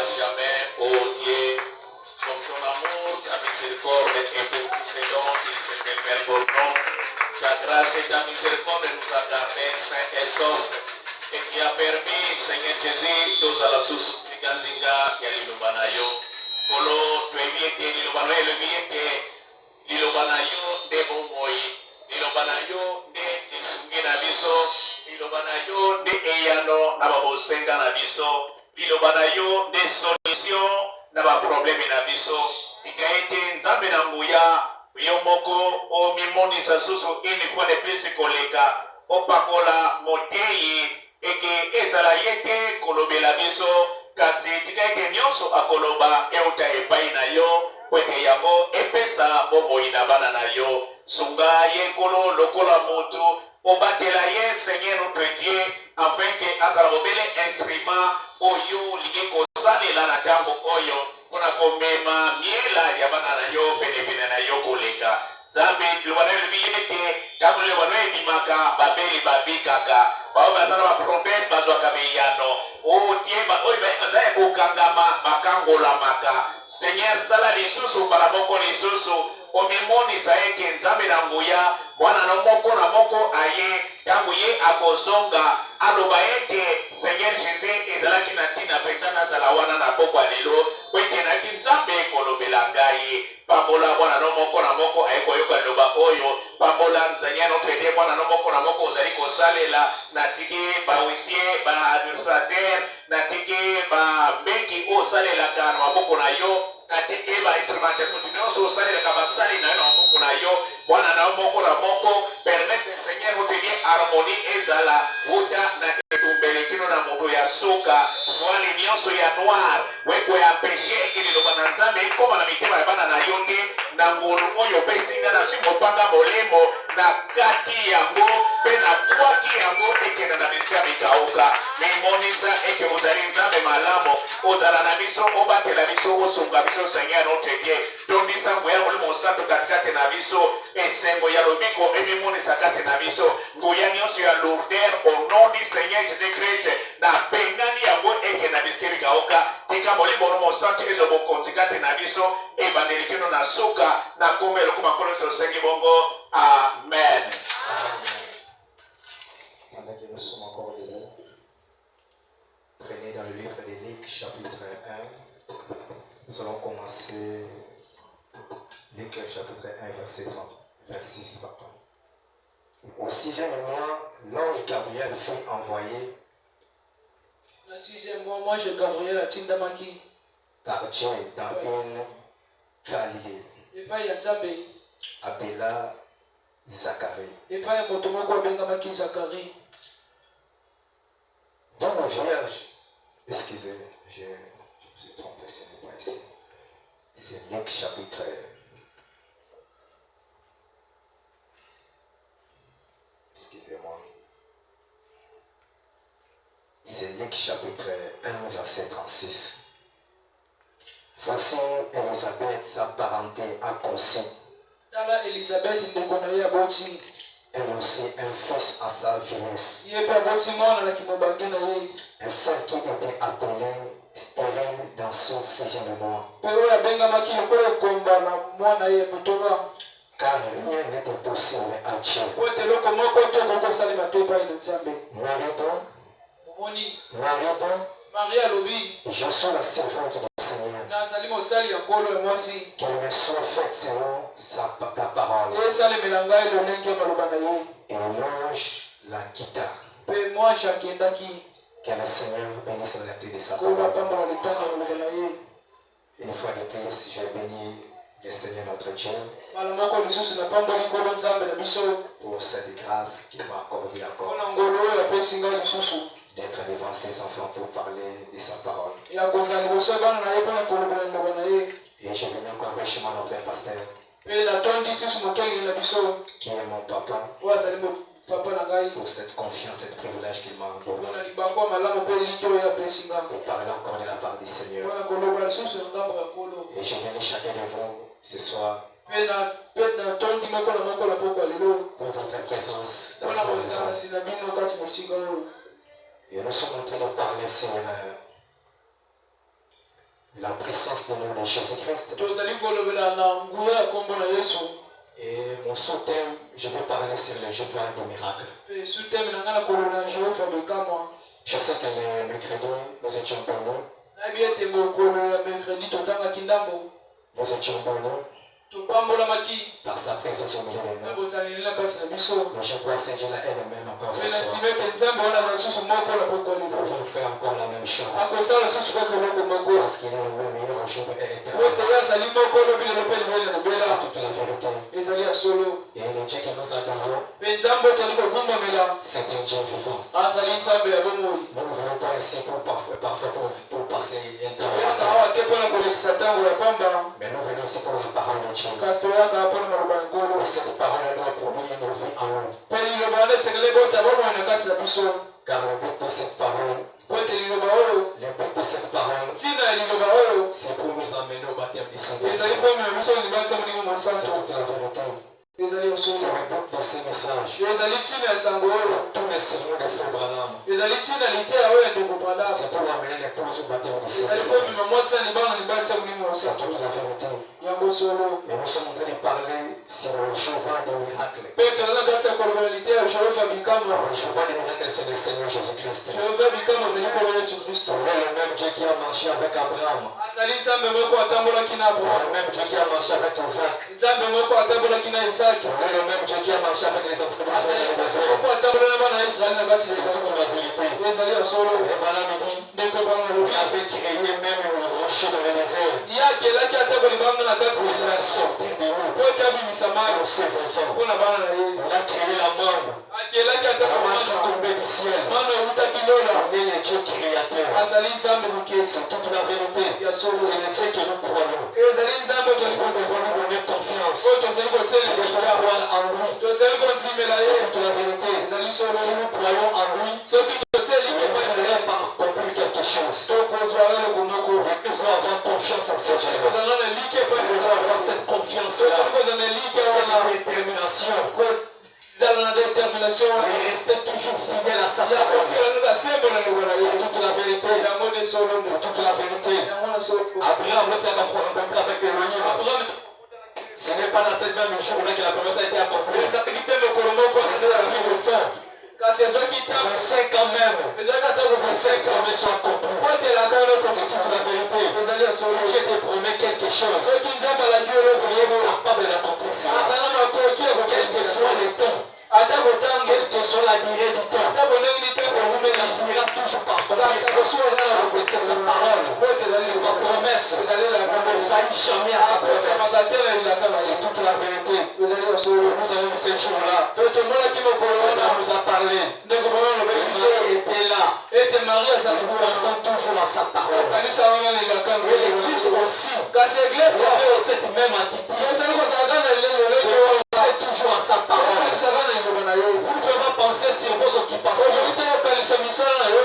jamais, ô Dieu, comme ton amour, ta miséricorde et pour tous ces dons qui se déversent pour nous. Ta grâce et ta miséricorde nous a gardés sains et saufs et qui a permis, Seigneur Jésus, nous à la source de Ganzinga et l'Ilubanayo. Polo, tu es bien, l'Ilubanayo, le bien, l'Ilubanayo, de Bomoi, l'Ilubanayo, de Sungina Biso, l'Ilubanayo, de Eyano, Nababosenga Nabiso, l'Ilubanayo, de solution, Naba problème Nabiso, Ikaete, Nzambe Nambuya, Yomoko, o mimoni sasusu une fois de plus koleka opakola motei eke ezala yete kolobela biso kasi tika eke nyonso akoloba euta epai na yo kwete yango epesa bomoi na bana na yo sunga ye kolo lokola mutu obatela ye Seigneur notre Dieu afin que azala bobele instrument oyo lige kosalela na ntango oyo kuna komema miela ya bana na yo penepene na yo koleka Zambi lubana lubiyete tangu lubana ebimaka babeli babikaka bao bazana ba problème bazwaka meyano o tieba oyo bazaya kokangama bakangola maka Seigneur sala lisusu balamoko lisusu omimoni saeke Nzambe na nguya mwana na moko aye tangu ye akozonga aloba ete Seigneur Jésus ezalaki na tina petana zalawana na pokwa lelo kwete na Nzambe kolobela ngai pambola mwana na moko ayekoyoka loba oyo pambola Nzanya no twende mwana na moko ozali kosalela na tiki bawisie ba administrateur na tiki ba benki osalela kana maboko na yo na tiki ba instrumentaire mutinyoso osalela kabasali na maboko na yo mwana na moko permettre Seigneur oteli harmonie ezala uta na etumbelekino na moto ya soka voile nyonso ya noir weko ya péché ekililoba na Nzambe ekoma na mitema ya bana na yo te na ngolu oyo pesinga na simopanga molemo na kati yango pe na twaki yango ekenda na misika mikauka mimonisa eke ozali Nzambe malamu ozala na biso obatela biso osunga biso Seigneur notre Dieu tondisa nguya molimo santo katikati na biso esengo ya lobiko emimonisa kati na biso nguya nyonso ya lourdeur au nom du Seigneur Jésus-Christ na pengani yango eke na misika mikauka tika molimo molimo santo ezobokonzi kati na biso ebandelikino na soka na komelo kuma kono tosengi bongo amen. Pendant que nous sommes encore debout, prenez dans le livre de Luc chapitre 1, nous allons commencer Luc chapitre 1 verset 30, verset 6 pardon. Au 6e mois, l'ange Gabriel fut envoyé le 6e mois, moi je Gabriel à Tindamaki par Dieu dans une Galilée, et pas Yanzambe appela Zacharie. et pas Motomoko Bengamaki Zacharie. Dans la Vierge, excusez, je me suis trompé, ce n'est pas ici. C'est Luc chapitre. Excusez-moi. C'est Luc chapitre 1, verset 36. Voici Élisabeth, sa parenté, a conçu. Tala Elisabeth Ndekonaye Aboti. Elle aussi un fils à sa vieillesse. Yepe Aboti mwana na kimobange na ye. Un seul qui était appelé stérile dans son 6e mois. Pero ya Bengamaki lokolo komba na mwana ye motoba. Car rien n'était possible à Dieu. Wote loko moko to koko salima te pa ina Nzambe. Marie-donc, Moni Marie-donc, Maria lobi je suis la servante du Seigneur. na zalimo sali ya nkolo ya mwasi. Qu'elle me soit faite selon ta parole. Ye sale melanga ile onenge maloba na ye. Et l'ange la quitta. Pe moi jakendaki Que le Seigneur bénisse la lecture de sa ko ba parole. pamba na litanga maloba na ye. Une fois de plus, je bénis le Seigneur notre Dieu Mala moko lisusu na pamba likolo Nzambe na biso. pour cette grâce qu'il m'a accordée encore Kona ngolo oyo apesi ngai lisusu. d'être devant ses enfants pour parler de sa parole. Ya kozala liboso ya bana na ye mpona kolobela liloba na ye. Et je bénis encore richement notre pasteur Pe natondi susu mokengeli na biso qui est mon papa oyo azali papa na ngai pour cette confiance, cet privilège qu'il m'a accordé mpona libango ya malamu mpe liki oyo apesi nga pour parler encore de la part du Seigneur. mpona koloba lisusu na ngambo ya nkolo. Et je bénis chacun de vous ce soir Pe natondi moko na moko na pokwa lelo pour votre présence dans mpona cette maison. kozalasi na bino kati na esika oyo. Et nous sommes en train de parler sur la puissance du nom de Jésus-Christ. Et mon sous-thème, je vais parler sur le Jéhovah des miracles. Je sais que le mercredi, nous étions bons. Nous étions bons. Par sa présence au milieu de nous. Mais je vois Seigneur elle-même encore ce soir. On va faire encore la même chose. Parce qu'il est le même hier, aujourd'hui et éternellement. C'est toute la vérité. Et le Dieu que nous adorons, c'est un Dieu vivant. Nous ne venons pas ici pour passer un temps. Mais nous venons ici pour la parole de Dieu. Et cette parole doit produire une vie en nous. Car le but de cette parole, c'est pour nous emmener au baptême du Saint-Esprit. C'est toute la vérité. C'est le but de ces messages. Tous les sermons de Frère Branham, c'est pour amener les pauses au baptême du Saint-Esprit. C'est toute la vérité. Et nous sommes en train de parler sur le Jéhovah des miracles. Le Jéhovah des miracles, c'est le Seigneur Jésus-Christ. Il est le même Dieu qui a marché avec Abraham. Le même Dieu qui a marché avec Isaac. Il est le même Dieu qui a marché avec les enfants d'Israël. C'est toute la vérité. Et Branham dit, il avait créé même le rocher dans le désert. Pour faire sortir de nous pour ses enfants. Il a créé la manne. La manne qui tombait du ciel. Il est le Dieu créateur. C'est toute la vérité. C'est le Dieu que nous croyons. Nous devons lui donner confiance. Nous devons croire en lui. C'est toute la vérité. Si nous croyons en lui, il va par accomplir quelque chose. Nous devons avoir confiance en ce Dieu. Nous devons avoir cette confiance-là. Cette détermination. Et rester toujours fidèle à sa parole. C'est toute la vérité. C'est toute la vérité. Abraham, lorsqu'il a rencontré avec Elohim, ce n'est pas dans cette même journée que la promesse a été accomplie. C'est quand même. C'est quand même soit accompli. C'est toute la vérité. Si Dieu te promet quelque chose, il est capable d'accomplir cela. Quel que soit le temps. Quelle que soit la durée du temps, il finira toujours par accomplir. Parce que c'est sa parole, c'est sa promesse. On ne faillit jamais à sa promesse. C'est toute la vérité. Nous avons vu ce jour-là. On nous a parlé. Marie était là. Nous pensons toujours à sa parole. Et l'Église aussi doit avoir cette même attitude. Toujours à sa parole. Vous ne pouvez pas penser sur vos occupations. Vous ne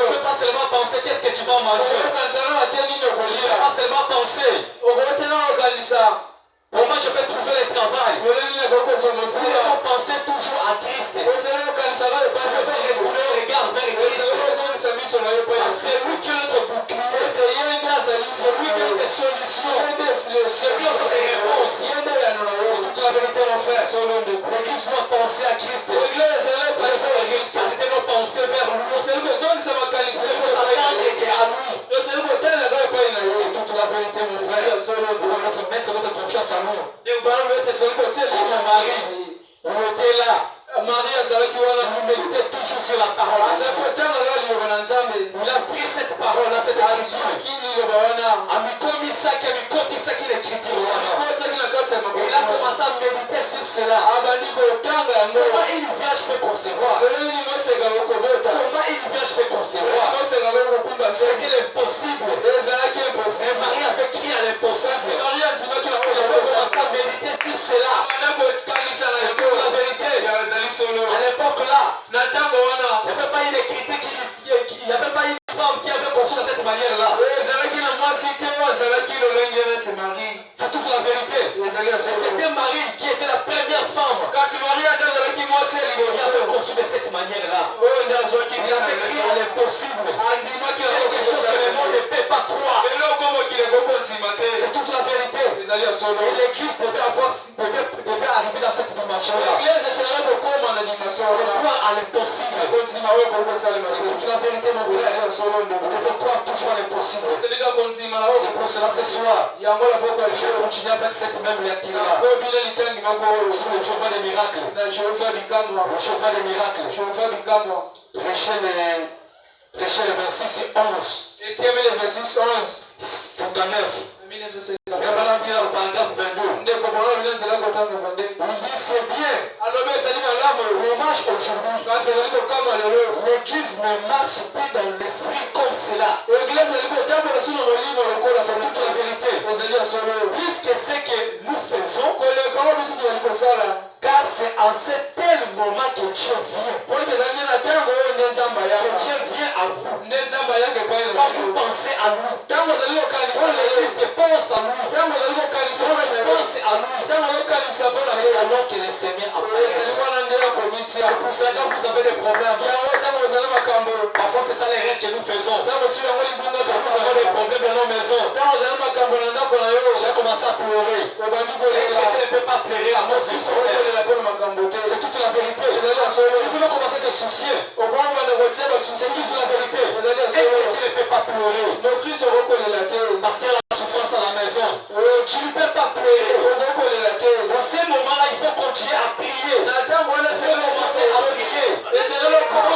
pouvez pas seulement penser qu'est-ce que tu vas manger. Vous ne pouvez pas seulement penser. Comment je peux trouver le travail. Vous devez penser toujours à Christ. Vous devez regarder vers Christ. C'est lui qui est notre bouclier. C'est lui qui est notre solution. C'est lui notre réponse. C'est toute la vérité, mon frère. L'Église doit penser à Christ. Arrêtez nos pensées vers lui. C'est toute la vérité, mon frère. Nous devons mettre notre confiance en nous. Marie, on était là. Marie, il méditait toujours sur la parole. Il a pris cette parole-là, cette écriture. Il a commencé à méditer sur cela. Comment une vierge peut concevoir? Comment une vierge peut concevoir? C'est qu'il est possible. Et Marie avait crié à l'impossible. Il a commencé à méditer sur cela. C'est que la vérité. À l'époque là, il n'y avait pas une écriture qui disait qu'il n'y avait pas une femme qui avait conçu de cette manière-là. C'est toute la vérité. Et c'était Marie qui était la première femme qui avait conçu de cette manière-là. Il avait crié à l'impossible. Quelque chose que le monde ne peut pas croire. Et l'église devait arriver dans cette dimension-là. Croire à l'impossible. C'est toute la vérité, mon frère. Nous devons croire toujours à l'impossible. C'est pour cela ce soir, je vais continuer avec cette même lecture-là. Sur le Jéhovah des miracles. Le Jéhovah des miracles. Prêchez les 26 et 11. 59. Mais voilà bien au paragraphe 22. Il dit c'est bien. On marche aujourd'hui. L'église ne marche plus dans l'esprit comme cela. C'est toute la vérité. Puisque c'est que nous faisons, car c'est en ce tel moment que Dieu vient. Que Dieu vient à vous. Quand vous pensez à lui, quand l'église pense à lui, quand pense à lui, c'est alors que le Seigneur apparaît. C'est pour ça que quand vous avez des problèmes, parfois c'est ça les rêves que nous faisons. Quand nous avons des problèmes dans nos maisons, j'ai commencé à pleurer. Tu ne peux pas pleurer à mort du problème. C'est toute la vérité. Tu peux commencer à se soucier. C'est toute la vérité. Et tu ne peux pas pleurer. Parce qu'il y a la souffrance à la maison. Tu ne peux pas pleurer. Dans ces moments-là, il faut continuer à prier. Il faut commencer à prier. Il faut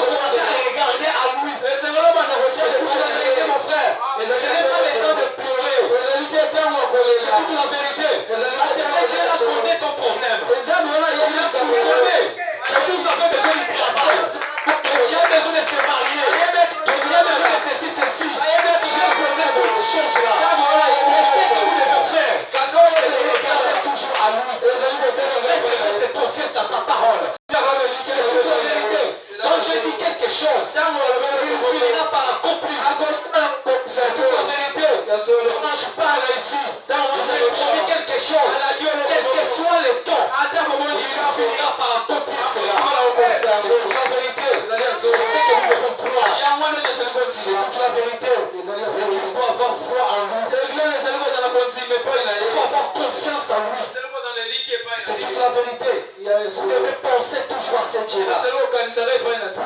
commencer à regarder à lui. C'est toute la vérité, mon frère. Ce n'est pas le temps de pleurer. C'est toute la vérité. Parce que Dieu a connaît ton problème. Il a connaît que vous avez besoin du travail. Que tu as besoin de se marier. Que tu as besoin de ceci. Dieu connaît beaucoup de choses là. Mais ce que vous devez faire, c'est regarder toujours à lui. Et confiance dans sa parole. C'est toute la vérité. Quand je dis quelque chose, il finira par accomplir. C'est toute la vérité. Quand je parle ici, je promis quelque chose, quel que soit le temps, il finira par accomplir cela. C'est toute la vérité. C'est ce que nous devons croire. C'est toute la vérité. L'église doit avoir foi en lui. Il faut avoir confiance en lui. C'est toute la vérité. Vous devez penser toujours à ce Dieu-là. Vous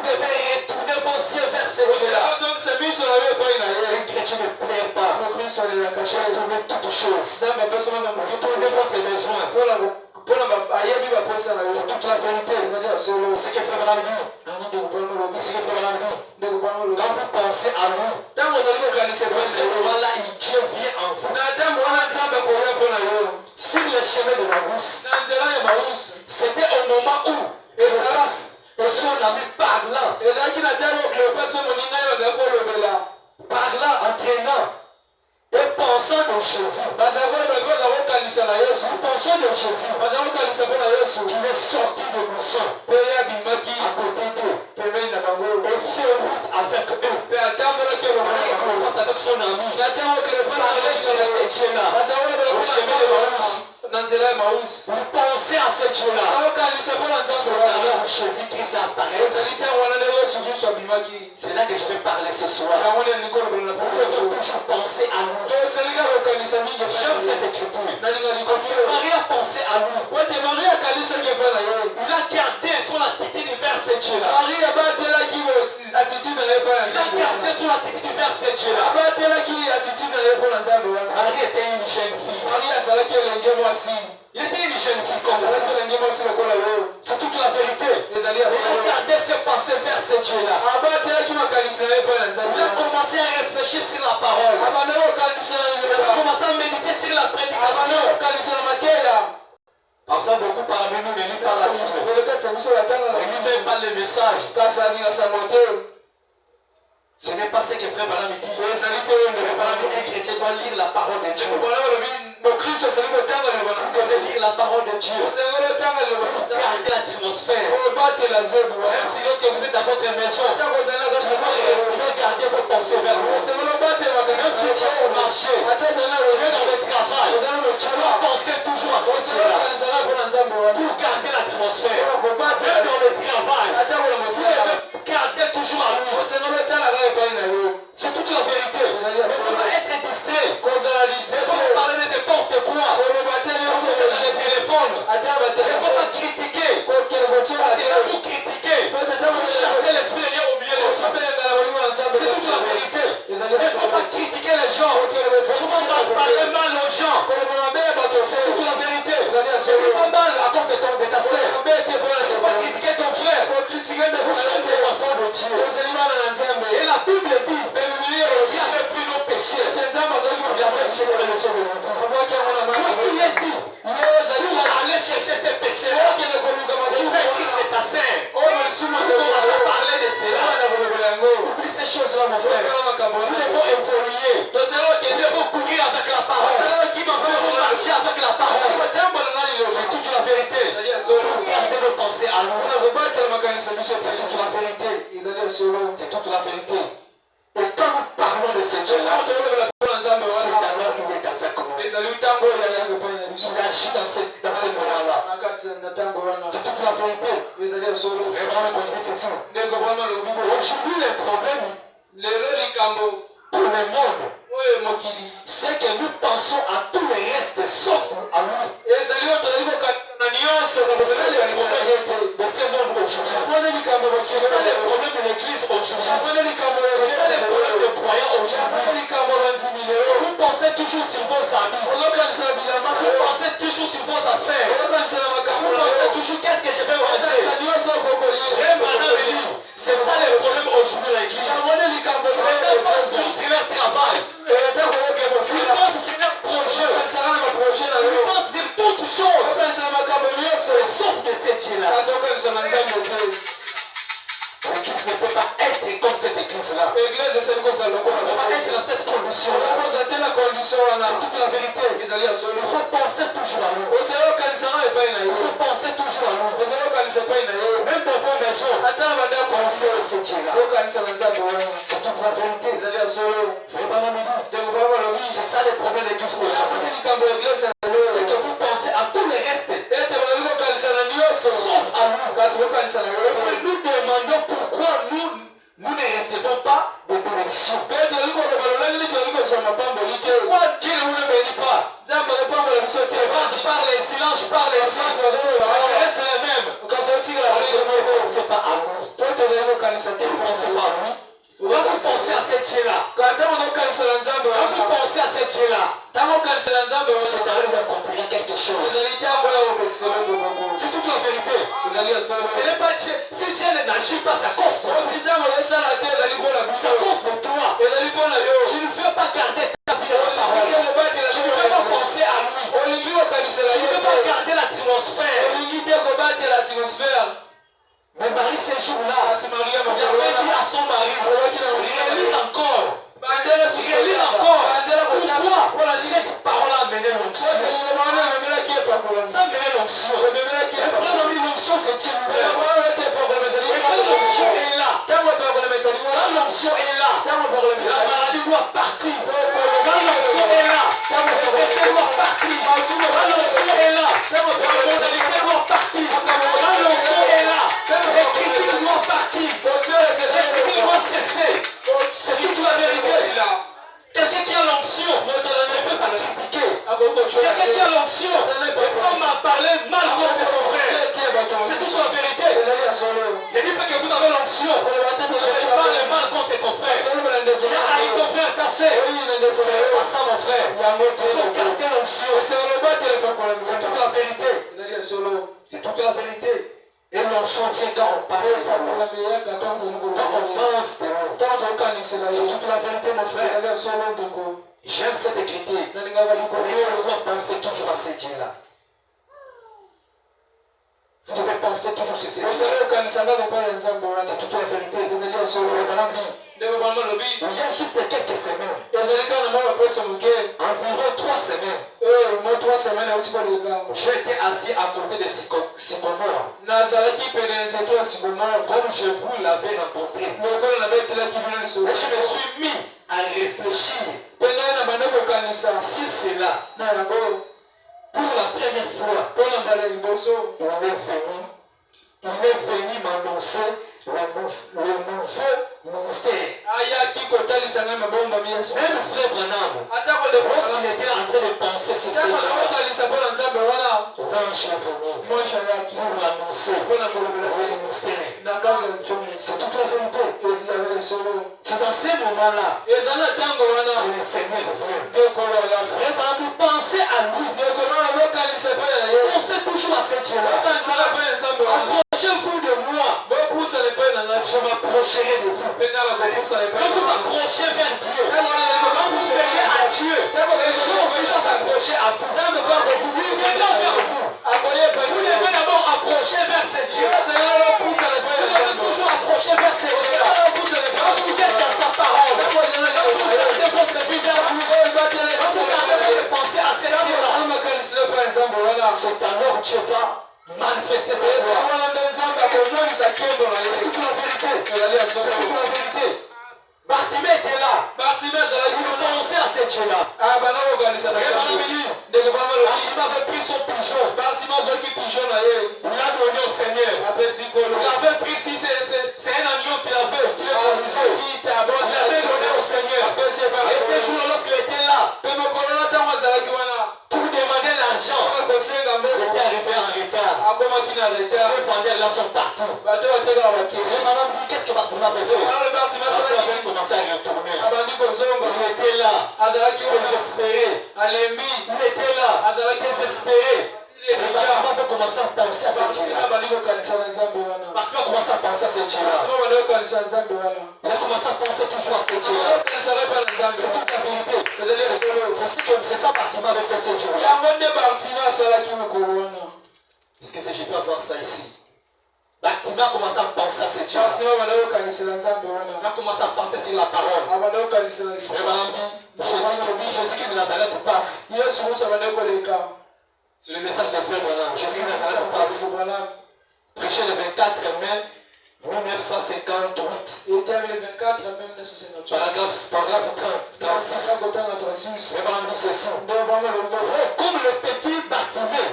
devez retourner vos yeux vers ce Dieu-là. Un chrétien ne pleure pas. Retournez toutes choses. Retournez votre besoin. C'est toute la vérité. C'est ce que Frère Branham dit. C'est ce que Frère Branham dit. Quand vous pensez à lui, dans ce moment-là, Dieu vient en vous. Sur le chemin de Maousse, c'était au moment où Hérodas et son ami parlant, entraînant et pensant de Jésus. Pensant de Jésus, qu'il est sorti de Mousson à côté d'eux et fait route avec eux. Il passe avec son ami. Parler sur ce Dieu-là au chemin de Maousse. Vous pensez à ce Dieu-là. C'est alors où Jésus-Christ apparaît. C'est là que je vais parler ce soir. Vous devez toujours penser à nous. J'aime cette écriture. Parce que Marie a pensé à nous. Il a gardé son attitude vers ce Dieu-là. Il a gardé son attitude vers ce Dieu-là. Marie était une jeune fille. Il était une jeune fille comme vous. C'est toute la vérité. Il a gardé ses pensées vers ce Dieu-là. Il a commencé à réfléchir sur la parole. Il a commencé à méditer sur la prédication. Parfois, beaucoup parmi nous ne lisent pas la Bible. Ne lisent même pas les messages. Ce n'est pas ce que Frère Branham dit. Frère Branham dit un chrétien doit lire la parole de Dieu. Vous devez lire la parole de Dieu. Gardez l'atmosphère. Même si lorsque vous êtes dans votre maison, vous devez garder vos pensées vers vous. Même si tu es au marché, tu es dans le travail, tu dois penser toujours à ce Dieu-là. Pour garder l'atmosphère. Même dans le travail, vous devez garder toujours à lui. C'est toute la vérité. Il ne faut pas être distrait. Il ne faut pas parler de n'importe quoi. Parce que quand vous critiquez, vous chassez l'esprit de Dieu au milieu de vous. C'est toute la vérité. Il ne faut pas critiquer les gens. Il faut pas parler mal aux gens. C'est toute la vérité. C'est pas mal à cause de ta sœur. Il ne faut pas critiquer ton frère. Vous sommes des enfants de Dieu. Et la Bible dit, Dieu avait pris nos péchés. Il avait jeté les eaux de nous. Qui est dit? Allez chercher ces péchés. Le frère Christ est ta sœur. On va parler de cela. Oublie ces choses-là, mon frère. Nous devons évoluer. Nous devons courir avec la parole. Nous devons marcher avec la parole. C'est toute la vérité. Gardez vos pensées à nous. C'est toute la vérité. C'est toute la vérité. Et quand nous parlons de ce Dieu-là, c'est alors qu'il est avec nous. Il agit dans ces moments-là. C'est toute la vérité. Vraiment comprendre ceci. Aujourd'hui, les problèmes pour le monde, c'est que nous pensons à tout le reste sauf à lui. C'est ça le problème de ce monde aujourd'hui. C'est ça le problème de l'église aujourd'hui. C'est ça le problème des croyants aujourd'hui. Vous pensez toujours sur vos amis. Vous pensez toujours sur vos affaires. Vous pensez toujours qu'est-ce que je vais manger. C'est ça le problème aujourd'hui de l'église. Ils pensent sur leur travail. Ils pensent sur leur projet. Ils pensent sur toutes choses. Sauf de ce Dieu-là. L'église ne peut pas être comme cette église-là. On ne peut pas être dans cette condition-là. C'est toute la vérité. Il faut penser toujours à nous. Il faut penser toujours à nous. Même dans vos maisons, pensez à ce Dieu-là. C'est toute la vérité. C'est ça le problème de l'église aujourd'hui. C'est que vous pensez à tout le reste. Sauf à nous. Et nous demandons pourquoi nous ne recevons pas de bénédiction. Pourquoi Dieu ne nous bénit pas? Vas-y, parle ici, là, je parle ici. Je reste les mêmes. Ne pensez pas à nous. Ne pensez pas à nous. Quand vous pensez à ce Dieu-là, quand vous pensez à ce Dieu-là, c'est à lui d'accomplir quelque chose. C'est toute la vérité. Ce n'est pas Dieu. Si Dieu n'agit pas, c'est à cause de toi. C'est à cause de toi. Je ne veux pas garder ta vie de la parole. Je ne veux pas penser à lui. Je ne veux pas garder l'atmosphère. Mais Marie, ces jours-là, il avait dit à son mari, relis encore. Relis encore. Pourquoi cette parole a mené l'onction? Ça menait l'onction. L'onction, c'est Dieu. Quand l'onction est là, la maladie doit partir. Quand l'onction est là, le péché doit partir. Quand l'onction est là, la modalité doit partir. Quand l'onction est là, les critiques doivent partir. Les critiques doivent cesser. C'est toute la vérité. Quelqu'un qui a l'onction ne peut pas critiquer. Quelqu'un qui a l'onction ne peut pas parler mal contre son frère. C'est toute la vérité. Il dit pas que vous avez l'onction. Tu parles mal contre ton frère. Tu as haï ton frère, ta sœur. C'est pas ça, mon frère. Il faut garder l'onction. C'est toute la vérité. C'est toute la vérité. Et l'onction vient quand on parle. Quand on pense de nous. C'est toute la vérité, mon frère. J'aime cette écriture. On doit penser toujours à ces dieux-là. Vous devez penser toujours sur ces dieux. C'est toute la vérité. Il y a juste quelques semaines. Environ 3 semaines. J'ai été assis à côté de Sycomore. Comme je vous l'avais rencontré. Et je me suis mis à réfléchir sur cela. Pour la première fois, il est venu m'annoncer le nouveau ministère. Même frère Branham, lorsqu'il était en train de penser sur ces gens, vous ange est venu Moshe yaki. pour l'annoncer Mpona kolobela au te. ministère. Na kazi ya mtume. C'est toute la vérité. Ezali solo. C'est dans ces moments-là Ezali na ntango wana. que le Seigneur vient. Ekolo ya Et par nous penser à lui. ekolo na bokanisa epai na ye. Pensez toujours à ce Dieu-là. bokanisaka epai na nzambe wana. Approchez-vous de moi. bopusana epai na ngai. Je m'approcherai de vous. mpe nga bakopusana epai Quand na vous ngai. approchez vers Dieu, Quand quand vous venez à Dieu, les choses qui vont s'approcher à vous. Vous venez vers vous. Vous devez d'abord approcher vers ce Dieu. Vous devez toujours approcher vers ce Dieu-là. Quand vous êtes dans sa parole, quand vous gardez votre vie vers vous, quand vous gardez de penser à ce Dieu-là, c'est alors Dieu va manifester sa gloire. C'est toute la vérité. C'est toute la vérité. Bartimée était là. Il pensait à ce Dieu-là. Bartimée avait pris son pigeon. Il l'a donné au Seigneur. Il avait pris, si c'est un agneau qu'il avait, qu'il a conduisé. Il l'avait donné au Seigneur. Et ce jour-là, lorsqu'il était là, pour demander l'argent, il était arrivé en retard. Ces vendeurs-là sont partout. Et maman me dit, qu'est-ce que Bartimée avait fait? Bartimée avait commencé à retourner. Il était là, désespéré. Il était là, désespéré. Et Bartimée avait commencé à penser à ce Dieu-là. Bartimée a commencé à penser à ce Dieu-là. Il a commencé à penser toujours à ce Dieu-là. C'est toute la vérité. C'est ça Bartimée avait fait ce jour-là. Est-ce que je peux avoir ça ici? Bartimée a commencé à penser à ce Dieu-là. Il a commencé à penser sur la parole. Jésus de Nazareth passe. C'est le message de frère Branham. Jésus de Nazareth passe. Prêché le 24 mai 1958. Paragraphe 36. Mais Branham dit ceci. Comme le petit Bartimée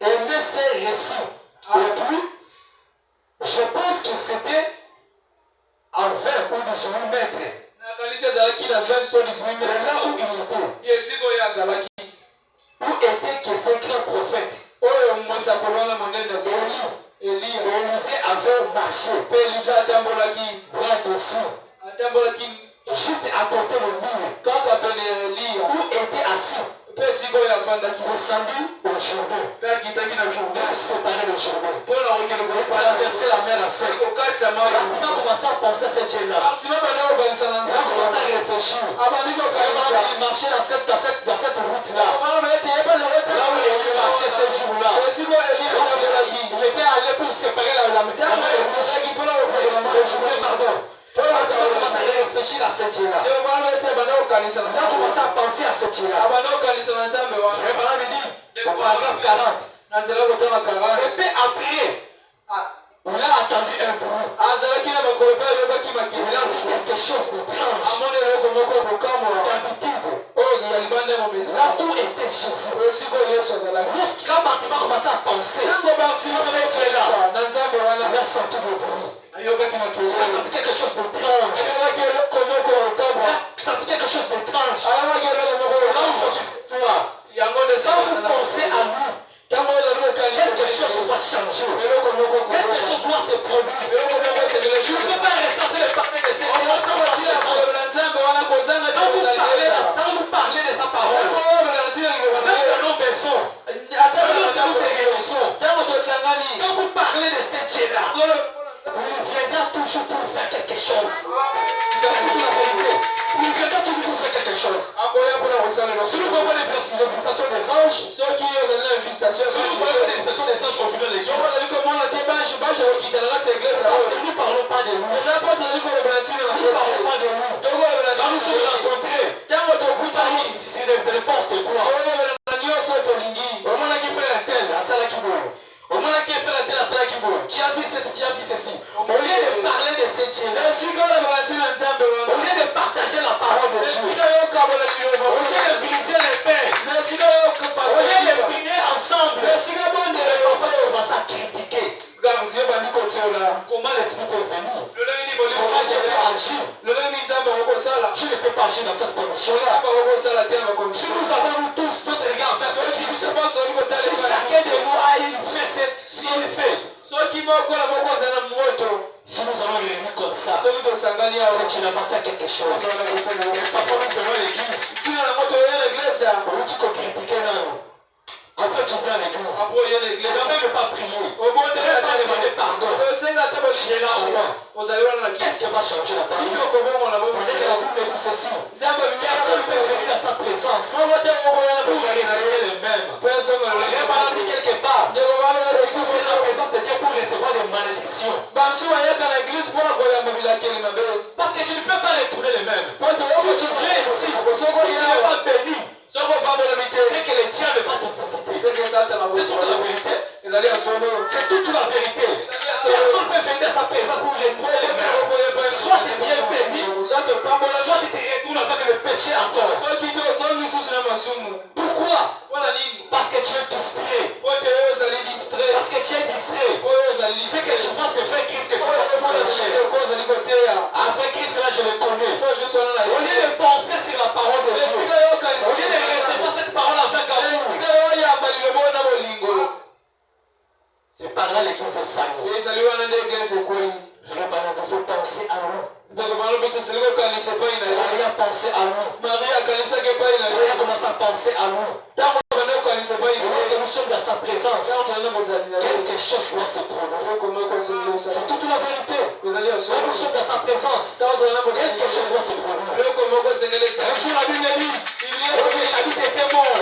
aimait ces récits. Et puis, je pense que c'était en 20 ou 18 mètres. De là où il était. Où était que ce grand prophète? Élisée avait marché. Bras dessus. Juste à côté de lui. Où était assis? Descendu au Jourdain. Pour séparer le Jourdain. Pour traverser la mer à sec. Il a commencé à penser à ce Dieu-là. Il a commencé à réfléchir. Il marchait dans cette route-là. Là où il marchait ce jour-là. Il était allé pour séparer la mer. Pardon. Il a commencé à réfléchir à ce Dieu-là. Il a commencé à penser à ce Dieu-là. Et Branham dit, au paragraphe 40. Et puis après, il a attendu un bruit. Il a vu quelque chose d'étrange. D'habitude, là où était Jésus. Quand Bartimée a commencé à penser à ce Dieu-là, il a senti le bruit. Il a senti quelque chose d'étrange. Il a senti quelque chose d'étrange. C'est là où je suis toi. Quand vous pensez à lui, quelque chose va changer. Quelque chose doit se produire. Je ne peux pas rester en train de parler de ces quand vous parlez de sa parole, même le nom des sons, quand vous parlez de ce Dieu-là, il viendra toujours pour faire quelque chose. C'est toute la vérité. Il viendra toujours pour faire quelque chose. Si nous voyons les manifestations des anges, si nous voyons les manifestations des anges aujourd'hui dans l'église, nous ne parlons pas de lui. Nous ne parlons pas de lui. Quand nous sommes rencontrés, c'est de n'importe quoi. Au moins qui fait la telle, à celle qui boit. Au moins qui fait la telle, à celle qui boit. Tu as vu ceci, tu as vu ceci. Au lieu de parler de ce Dieu, au lieu de partager la parole de Dieu, au lieu de briser les pains, au lieu de prier ensemble, le prophète commence à critiquer. Comment l'esprit peut venir? Comment Dieu peut agir? Je ne peux pas agir dans cette condition-là. Si nous avons tous notre regard vers ce qui se passe, si chacun de nous a une fait, si nous allons réunir comme ça, c'est que tu n'as pas fait quelque chose. Parfois nous venons à l'église. Tu peux critiquer nous. Après tu viens à l'église. Tu n'as même pas prié. Tu n'as même pas demandé pardon. Tu es là au moins. Qu'est-ce qui va changer la parole? On est là, vous me dites ceci. Personne ne peut venir dans sa présence. Vous allez prier les mêmes. Il est pas dit quelque part. Vous venez dans la présence de Dieu pour recevoir des malédictions. Parce que tu ne peux pas retourner les mêmes. Si tu viens ici, si tu n'es pas béni, c'est que le diable ne va te visiter. C'est toute la vérité. C'est toute la vérité. Personne ne peut venir dans sa présence pour retourner les mêmes. Soit tu es béni, soit tu te retournes avec le péché encore. Pourquoi? Parce que tu es distrait. Parce que tu es distrait. C'est que tu vois, c'est vrai Christ que tu vas prêcher. Avec Christ là, je le connais. Au lieu de penser sur la parole de Dieu, au lieu de recevoir cette parole avec amour, c'est par là l'église est faillie. Il faut penser à nous. Marie a pensé à nous. Marie a commencé à penser à nous. Nous sommes dans sa présence. Quelque chose doit se produire. C'est toute la vérité. Nous sommes dans sa présence. Quelque chose doit se produire. Un jour la Bible dit, David était mort.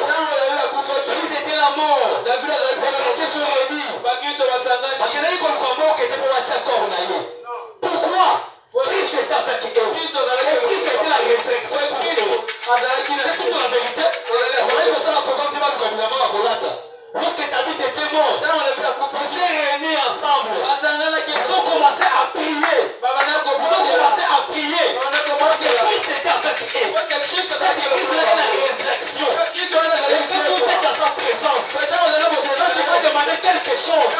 David était la mort. Les chrétiens sont réunis. Pourquoi? Christ était avec eux. Et Christ était la résurrection pour eux. C'est toute la vérité. Lorsque David était mort, ils s'est réunis ensemble. Ils ont commencé à prier. Parce que Christ était avec eux. C'est que Christ était la résurrection. Et si vous êtes dans sa présence, quand tu vas demander quelque chose,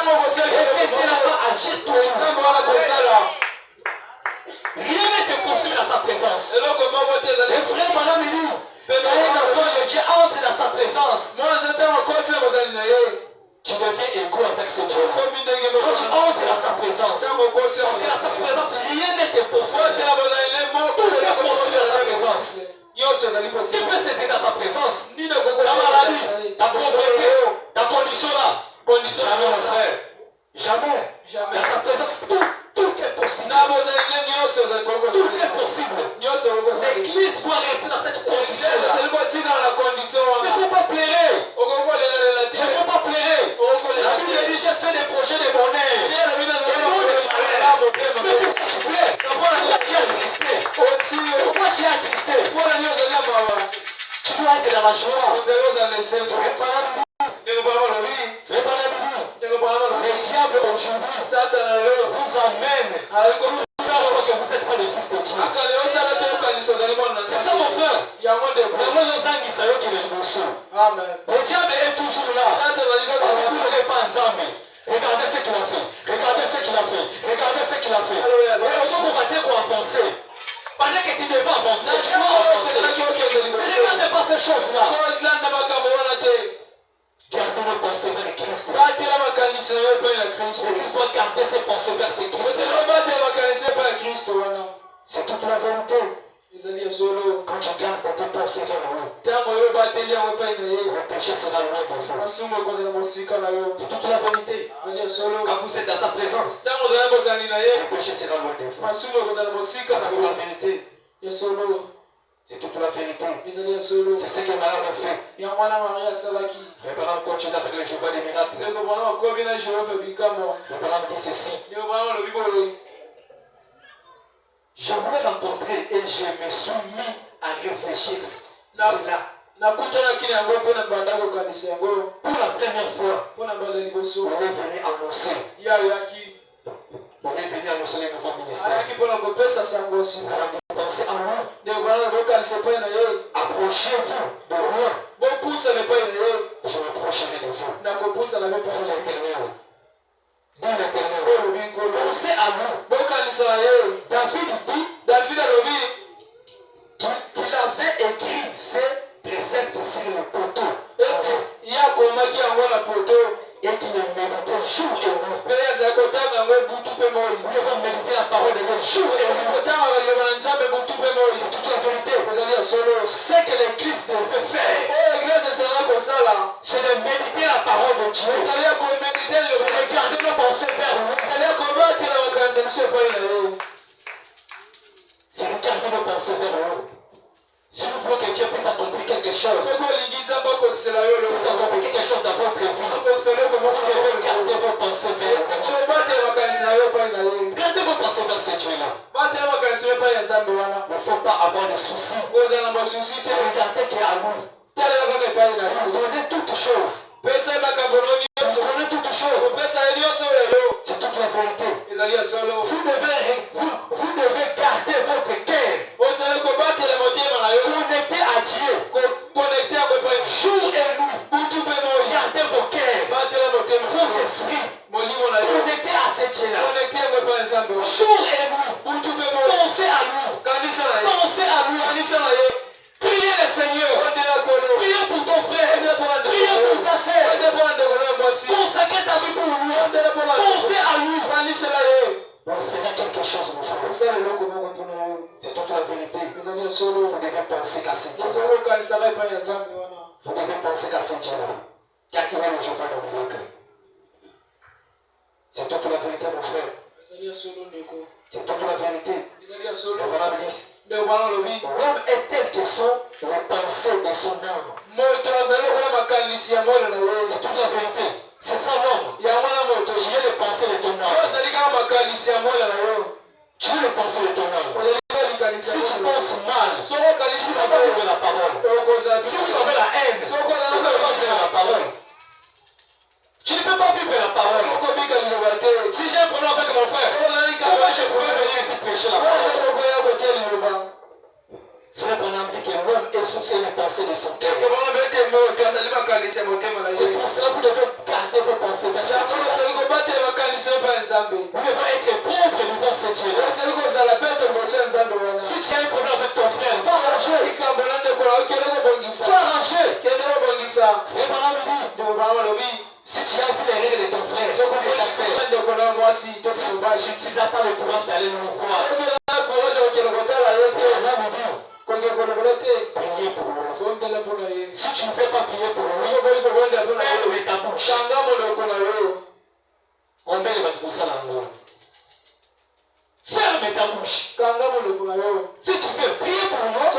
et Dieu va agir toujours. Rien ne te poursuit dans sa présence. Les frères, madame, il dit, Dieu entre dans sa présence. Tu deviens égaux avec ce Dieu. Quand tu entres dans sa présence, parce que dans sa présence, rien ne te poursuit. Tout est poursuivi dans sa présence. Tu peux s'aider dans sa présence. Ta maladie, ta pauvreté, ta condition là. Jamais, mon frère. Jamais. Dans sa présence, tout est possible. Tout est possible. L'église doit rester dans cette position. Il ne faut pas pleurer. Il ne faut pas pleurer. La Bible dit j'ai fait des projets de bonheur. Et non de malheur. C'est pourquoi tu plais. Pourquoi tu es attristé? Pourquoi tu es attristé? Tu dois être dans la joie. Le diable aujourd'hui vous amène que vous êtes pas les fils de Dieu. C'est ça mon frère. Le diable est toujours là. Regardez ce qu'il a fait. Regardez ce qu'il a fait. Regardez ce qu'il a fait. Pendant que tu devais avancer, tu dois avancer. Ne regardez pas ces choses-là. Gardez nos pensées vers Christ. L'église doit garder ses pensées vers Christ. C'est toute la vérité. Quand tu gardes tes pensées vers lui, le péché sera loin de vous. C'est toute la vérité. Quand vous êtes dans sa présence, le péché sera loin de vous. C'est toute la vérité. C'est toute la vérité. C'est ce que Marie a fait. Le parent continue avec le Jéhovah des miracles. Le parent dit ceci. Je voulais rencontrer et je me suis mis à réfléchir cela. Pour la première fois, on est venu annoncer. On est venu annoncer le nouveau ministère. Pensez à moi. Approchez-vous de moi. Je m'approcherai de vous. Pour l'éternel. Dans l'éternel. Pensez à nous. David dit, jour et nuit. Mais il y a des côtés où on peut tout faire. Nous devons méditer la parole de Dieu jour et nuit. C'est C'est toute la vérité. Ce que l'église devait faire, c'est de méditer la parole de Dieu. C'est de garder nos pensées vers nous. C'est de garder nos pensées vers nous. Si vous voulez que Dieu puisse accomplir quelque chose, puisse accomplir quelque chose dans votre vie, vous devez garder vos pensées vers nous. Gardez vos pensées vers ce Dieu-là. Il ne faut pas avoir de soucis. Regardez qu'il y a à nous. Donnez toutes choses. Donnez toutes choses. C'est toute la vérité. Vous devez garder votre cœur. Connecté à Dieu. Jour et nuit. Gardez vos cœurs. Vos esprits. Connectés à ce Dieu-là. Jour et nuit. Pensez à lui. Pensez à lui. Priez le Seigneur. Priez pour ton frère. Priez pour ta sœur. Consacrez ta vie pour lui. Pensez à lui. On fera quelque chose, mon frère. C'est toute la vérité. Vous devez penser qu'à ce Dieu-là. Vous devez penser qu'à ce Dieu-là. Car il est le Jéhovah de miracle. C'est toute la vérité, mon frère. C'est toute la vérité. L'homme est tel que sont les pensées de son âme. C'est toute la vérité. C'est ça l'homme. Tu es les pensées de ton âme. Tu es les pensées de ton âme. Si tu penses mal, tu ne vas pas vivre la parole. Si vous avez la haine, vous ne allez pas vivre la parole. Tu ne peux pas vivre la parole. Si j'ai un problème avec mon frère, comment je pourrais venir ici prêcher la parole? Frère Branham dit que l'homme est soucié des pensées de son cœur. C'est pour cela que vous devez garder vos pensées vers Dieu. Vous devez être pauvre devant ce Dieu-là. Si tu as un problème avec ton frère, va arranger. Va arranger. Frère Branham dit, si tu as vu les règles de ton frère, tu n'as pas le courage d'aller le voir. Priez pour lui. Si tu ne fais pas prier pour lui, ferme ta bouche. Combien de votre bouche à l'amour? Ferme ta bouche. Si tu veux prier pour moi,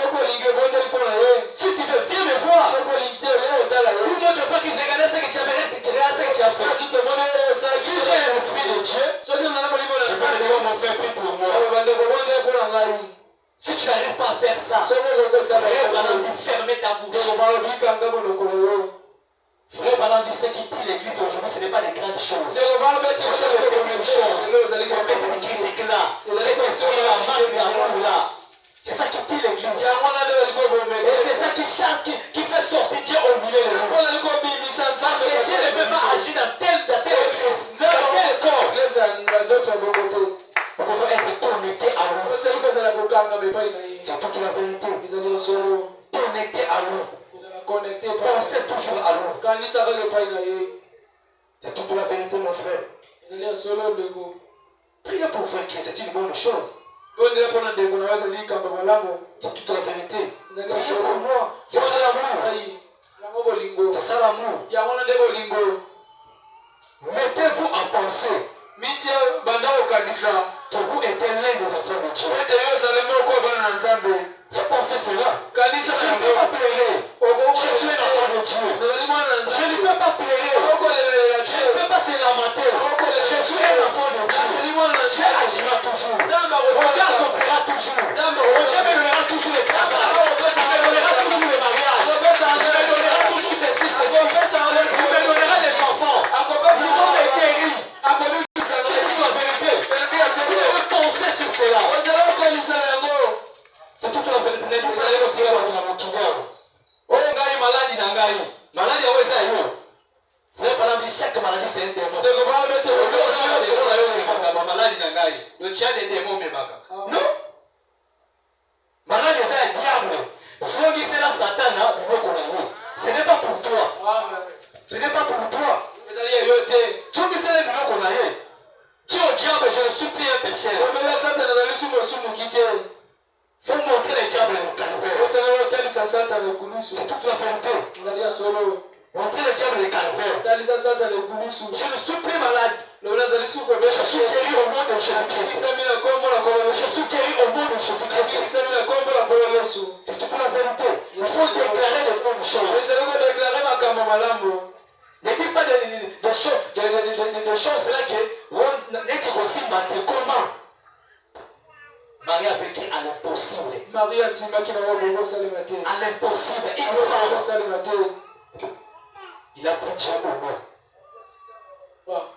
si tu veux, viens me voir. Une autre fois qu'ils regardaient ce que tu as fait. Si j'ai un esprit de Dieu, je vais dire mon frère, prie pour moi. Si tu n'arrives pas à faire ça, frère Branham dit fermez ta bouche. Frère Branham dit ce qui dit l'église aujourd'hui, ce n'est pas des grandes choses. Ce sont les petites choses. Les petites critiques là, cet esprit-là, manque d'amour là. C'est ça qui dit l'église. Et c'est ça qui fait sortir Dieu au milieu de nous. Parce que Dieu ne peut pas agir dans telle église, dans tel corps. Nous devons être connectés à lui. C'est toute la vérité. Connectés à lui. Pensez toujours à lui. C'est toute la vérité, mon frère. Priez pour frère Christ, c'est une bonne chose. C'est toute la vérité. Priez pour moi. C'est ça l'amour. C'est ça l'amour. Mettez-vous en pensée que vous êtes l'un des enfants de Dieu. Vous pensez cela? Je ne peux pas pleurer. Je suis un enfant de Dieu. Je ne peux pas pleurer. Je ne peux pas se lamenter. Je suis un enfant de Dieu. Dieu agira toujours. Dieu accomplira toujours. Dieu me donnera toujours le travail. Il me donnera toujours le mariage. Il me donnera toujours ceci, ceci. Il me donnera les enfants. Ils vont me guérir. C'est toute la vérité. Vous devez penser sur cela. C'est toute la vérité. Ne vous allez aussi avoir mon kinyao. Oh, ngai maladi na ngai. Maladi aweza hiyo. Frère Branham dit chaque maladie c'est un démon. Non. Maladi c'est un diable. Si c'est la Satan, ce n'est pas pour toi. Ce n'est pas pour toi. Tu dis c'est le qu'on a eu. Dis au diable, je ne suis plus un pécheur. Faut montrer les diables le calvaire. C'est toute la vérité. Montrer le diable le calvaire. Je ne suis plus malade. Je suis guéri au nom de Jésus-Christ. Je suis guéri au nom de Jésus-Christ. C'est toute la vérité. Il faut déclarer de bonnes choses. Ne dis pas de choses là que n'est aussi battu. Comment? Marie a vécu à l'impossible. À l'impossible. Il a pris Dieu au nom.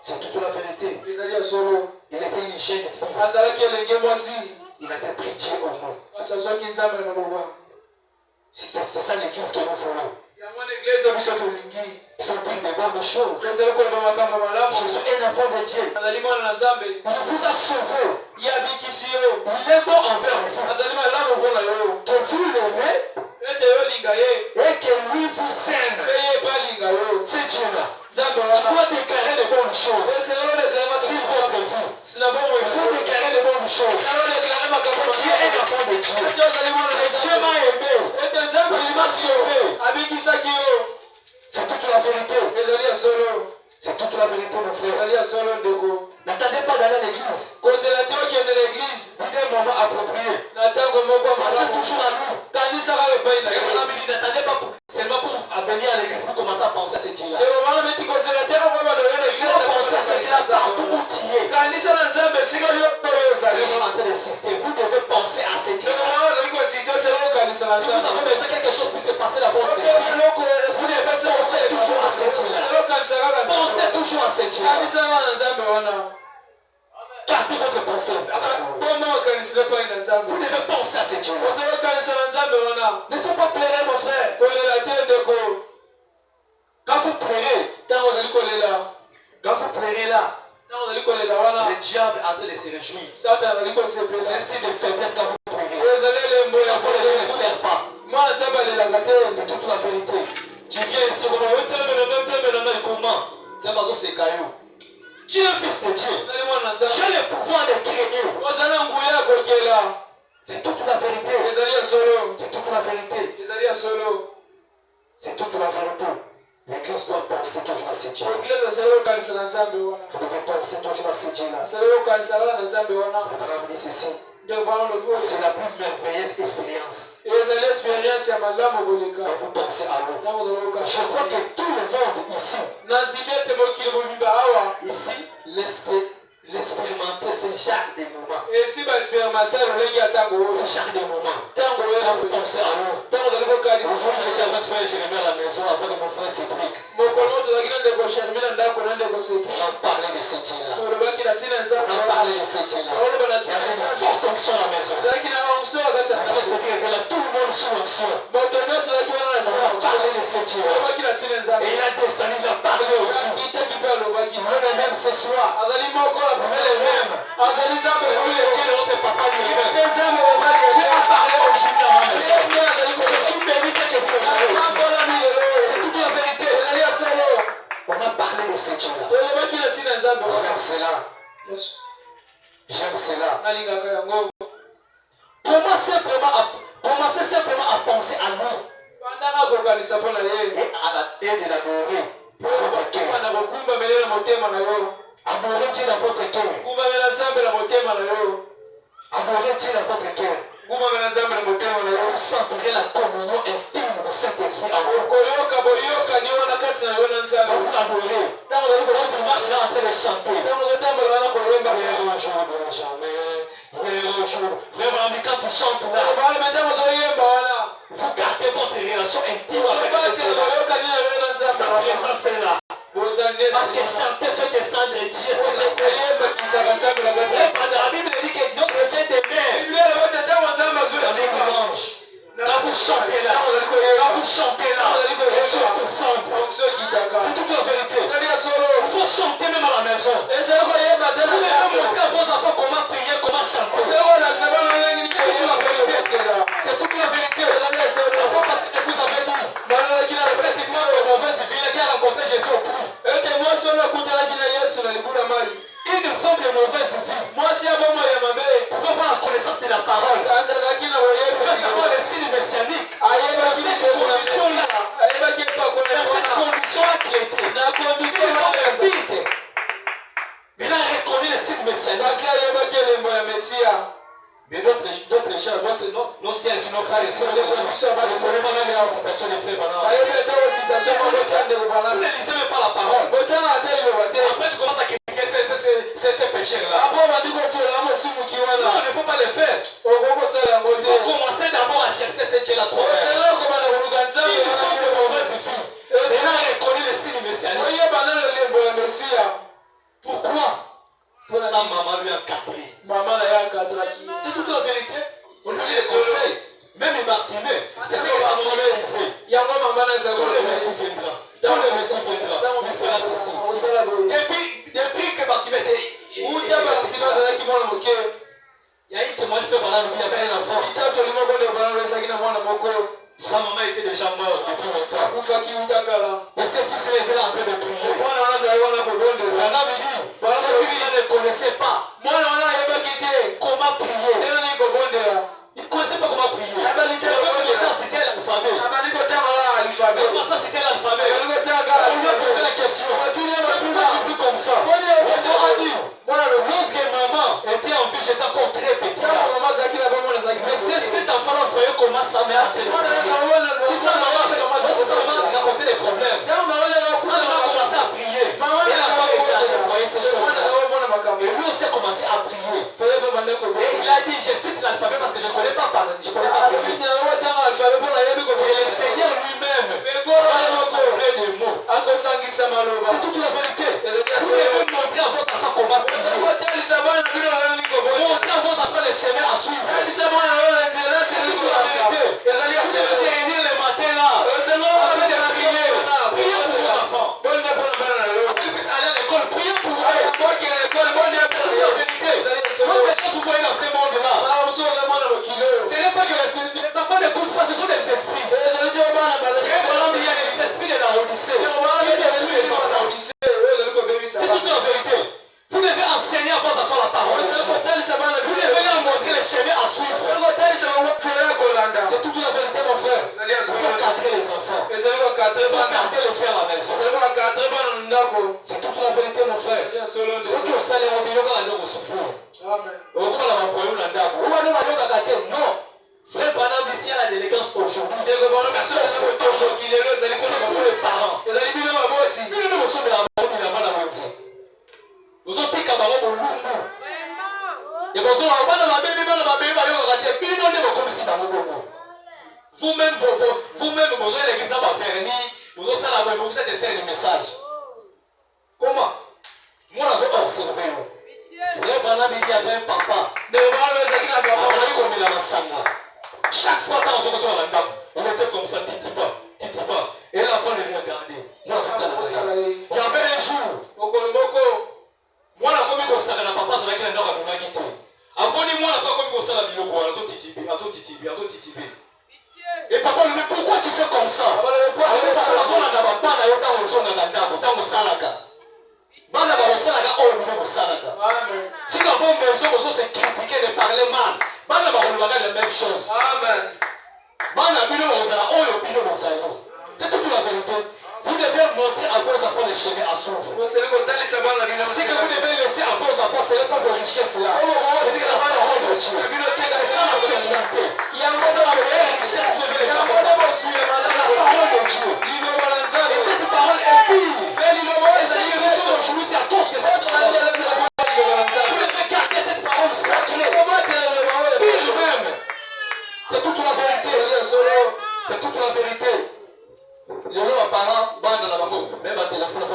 C'est toute la vérité. Il était une jeune fille. Il avait pris Dieu au nom. C'est ça l'église que nous voulons. Il faut dire de bonnes choses. Je suis un enfant de Dieu. Il vous a sauvé. Il est bon envers vous. Que vous l'aimez et que lui vous aime. C'est Dieu-là. Tu dois déclarer de bonnes choses sur votre vie. Il faut déclarer de bonnes choses. Dieu est enfant de Dieu. Dieu m'a aimé. Il m'a sauvé. C'est toute la vérité. C'est toute la vérité, mon frère. N'attendez pas d'aller à l'église. Dites un moment approprié. Passez toujours à nous. N'attendez pas seulement pour venir à l'église pour commencer à penser à ce Dieu-là. Il faut penser à ce Dieu-là partout où tu es. Vous en train d'insister. Vous devez penser à ce Dieu-là. Si vous avez besoin que quelque chose puisse se passer dans votre vie, vous devez penser toujours à ce Dieu-là. Pensez toujours à ce Dieu-là. Gardez votre pensée avec vous. Vous devez penser à ce Dieu-là. Ne faut pas pleurer, mon frère. Quand vous pleurez là, le diable est en train de se réjouir. C'est un signe de faiblesse quand vous pleurez. Ne pleurez pas. C'est toute la vérité. Tu viens ici, comment tu es un fils de Dieu. Tu as le pouvoir de créer. C'est toute la vérité. C'est toute la vérité. C'est toute la vérité. L'église doit penser toujours à ce Dieu. Vous devez penser toujours à ce Dieu-là. Madame dit ceci. C'est la plus merveilleuse expérience. Quand vous pensez à l'eau. Je crois que tout le monde ici, l'expérimenter ce genre de moments. Ce genre de moments. Quand vous pensez à l'eau. Aujourd'hui, j'étais avec frère Jérémie à la maison avec mon frère Cédric. On a parlé de ce Dieu-là. On a parlé de ce Dieu-là. Il y avait une forte onction à la maison. Frère Cédric était là, tout le monde sous onction. On a parlé de ce Dieu-là. Et il a descendu, il a parlé aussi. On est même ce soir. On est les mêmes. C'est lui le Dieu de notre papa lui-même. Dieu a parlé aujourd'hui à ma maison. Je suis béni que vous parlez aussi. C'est toute la vérité. On a parlé de ce Dieu-là. J'aime cela. J'aime cela. Commencez simplement à penser à nous. Et de l'adorer. Adorez Dieu dans votre cœur. Adorez Dieu dans votre cœur. Vous sentirez la communion intime de cet esprit en vous. Quand vous l'adorez, votre marche est en train de chanter. Vraiment, quand tu chantes là, vous gardez votre relation intime avec cet Dieu. Sa présence est là. Parce que chanter fait descendre Dieu sur la terre. La Bible dit que notre Dieu demeure. Quand vous chantez là, Dieu descend. C'est toute la vérité. Il faut chanter même à la maison. Vous devez montrer à vos enfants comment prier, comment chanter. C'est toute la vérité. Parfois parce que vous avez dit, effectivement, une mauvaise ville qui a rencontré Jésus au puits. Une femme de mauvaise vie. Moi, si à bon moyen, ma mère, pour avoir la connaissance de la parole. Pour savoir les signes messianiques. Dans cette condition-là qu'il était. Il a reconnu les signes messianiques. Mais d'autres gens, nos siens, nos frères et sœurs, ne connaissent pas la citation des frères. Vous ne lisez même pas la parole. Après, tu commences à critiquer ces péchés-là. Non, il ne faut pas les faire. Il faut commencer d'abord à chercher ce Dieu-là toi-même. Il faut que mauvaise vie. Il a reconnu les signes messianiques. Pourquoi? Sa maman lui a encadré. C'est toute la vérité. On lui dit les conseils. Même les Bartimée, c'est ce que sa maman lui disait. Tout le Messie viendra. Il fera ceci. Depuis que Bartimée était. Il y a une témoignage fait pendant il y avait un enfant. Sa maman était déjà morte depuis longtemps. Et ses fils étaient là en train de prier. On a dit, ses fils ne connaissaient pas comment prier. Ils ne connaissaient pas comment prier. Ils commençaient à citer l'alphabet. On lui a posé la question. Pourquoi tu pries comme ça? On a dit, lorsque maman était en vie, j'étais encore très petit. Mais cet enfant-là voyait comment sa mère s'est prié. Si sa maman rencontrait des problèmes, sa maman commençait à prier. Et la femme était allée voyer ces choses-là. Et lui aussi a commencé à prier. Et il a dit, je cite l'alphabet parce que je ne connais pas parler. Je ne connais pas prier. Et le Seigneur lui-même plein de mots. C'est toute la vérité. Vous devez montrer à vos enfants comment prier. Montrer à vos enfants les chemins à suivre. C'est toute la vérité. Vous devez réunir les matins là. Afin de prier. Priez pour vos enfants. Ils puissent aller à l'école. Priez pour eux. Vous voyez dans ces mondes-là, ce n'est pas que les enfants n'écoutent pas, ce sont des esprits. Il y a des esprits de la Odyssée. C'est toute la vérité. Vous devez enseigner à vos enfants la parole. Vous devez leur montrer les chemins à suivre. C'est toute la vérité, mon frère. Il faut cadrer les enfants. Il faut garder les frères à la maison. C'est toute la vérité, mon frère. Ceux qui ont salé, on dit que souffrir. Non. Frère Branham ici à la délégance aujourd'hui. C'est pour les parents. Nous sommes tous camarades au Lumbu. Et vous-même, vous avez l'église dans ma vernis, vous êtes des serres de message. Comment? Moi, je vais observer. Frère Branham dit qu'il y avait un papa. Chaque fois quand on se voit dans on était comme ça, titiba. Et l'enfant le regardait. Il y avait un jour. Moi, la commune qu'on s'arrête à papa, c'est avec un homme à mon agité. Après, moi, la commune qu'on s'arrête à biloko, à son titibé. Et papa lui dit, pourquoi tu fais comme ça? Si dans vos maisons, vous se critiquez de parler mal, vous allez la même chose. Amen. C'est toute la vérité. Vous devez montrer à vos enfants les chemins à suivre. Ce que vous devez laisser à vos enfants, ce n'est pas vos richesses là. C'est la parole de Dieu. C'est ça la sécurité. C'est ça la vraie richesse que vous devez laisser à vos enfants. C'est la parole de Dieu. Et cette parole est pure. Et cette guérison d'aujourd'hui, c'est à cause de cette parole. Vous devez garder cette parole sacrée. Pure même. C'est toute la vérité. C'est toute la vérité. Les gens parents, même à téléphone,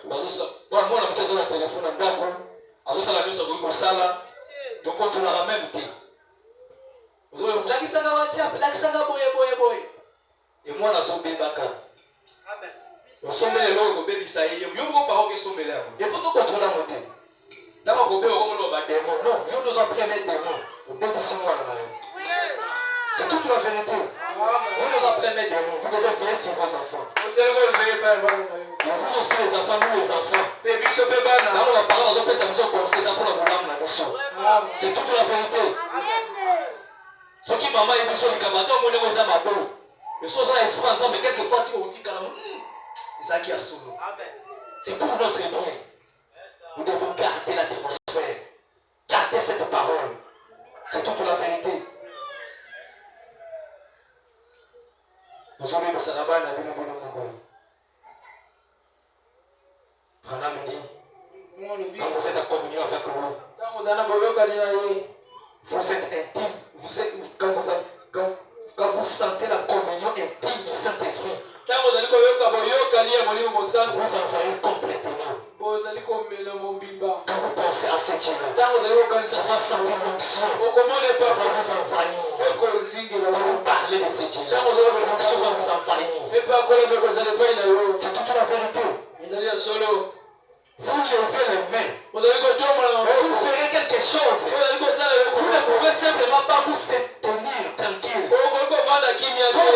moi, je suis téléphone, donc on tourne la même thé. Et moi, je suis bébaka. On sommet les lois, bébé ça y est. Il y a beaucoup de parents qui sont mêlés. Et pour ça, on contrôle la montée. D'abord, on peut avoir des démons. Non, nous nous apprenons des démons. On bébé 6 mois là. C'est toute la vérité. Vous nous apprenez des mots. Vous devez veiller sur vos enfants. Et vous aussi les enfants, nous les enfants. Dans la parole, on peut s'amuser comme c'est ça pour la moulin, la mission. C'est toute la vérité. Ce qui maman est sur les camarades, on est aux amadou. Les choses à l'esprit ensemble, mais quelquefois, tu dis que c'est ça qui a sauvé. C'est pour notre bien. Nous devons garder l'atmosphère. Garder cette parole. C'est toute la vérité. Nous avons mis le Saraba et la vie de Bono. Prana me dit, quand vous êtes en communion avec nous, vous êtes intime. Quand vous sentez la communion intime du Saint-Esprit, vous envoyez complètement. Quand vous pensez à cette Dieu, tu vas sentir l'onction. On va vous envahir. On va vous parler de cette Dieu. L'onction va vous envahir. C'est toute la vérité. Vous levez les mains. Vous ferez quelque chose. Vous ne pouvez simplement pas vous tenir tranquille. Quand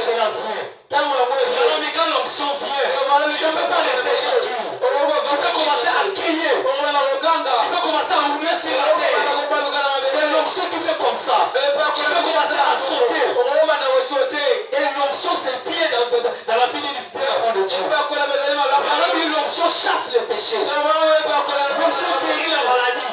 cela vient, quand l'onction vient, tu ne peux pas rester tranquille. Tu peux commencer à crier. Tu peux commencer à rouler sur la terre. C'est l'onction qui fait comme ça. Tu peux commencer à sauter. Et l'onction s'épie dans la vie de Dieu. L'onction chasse les péchés. L'onction guérit la maladie.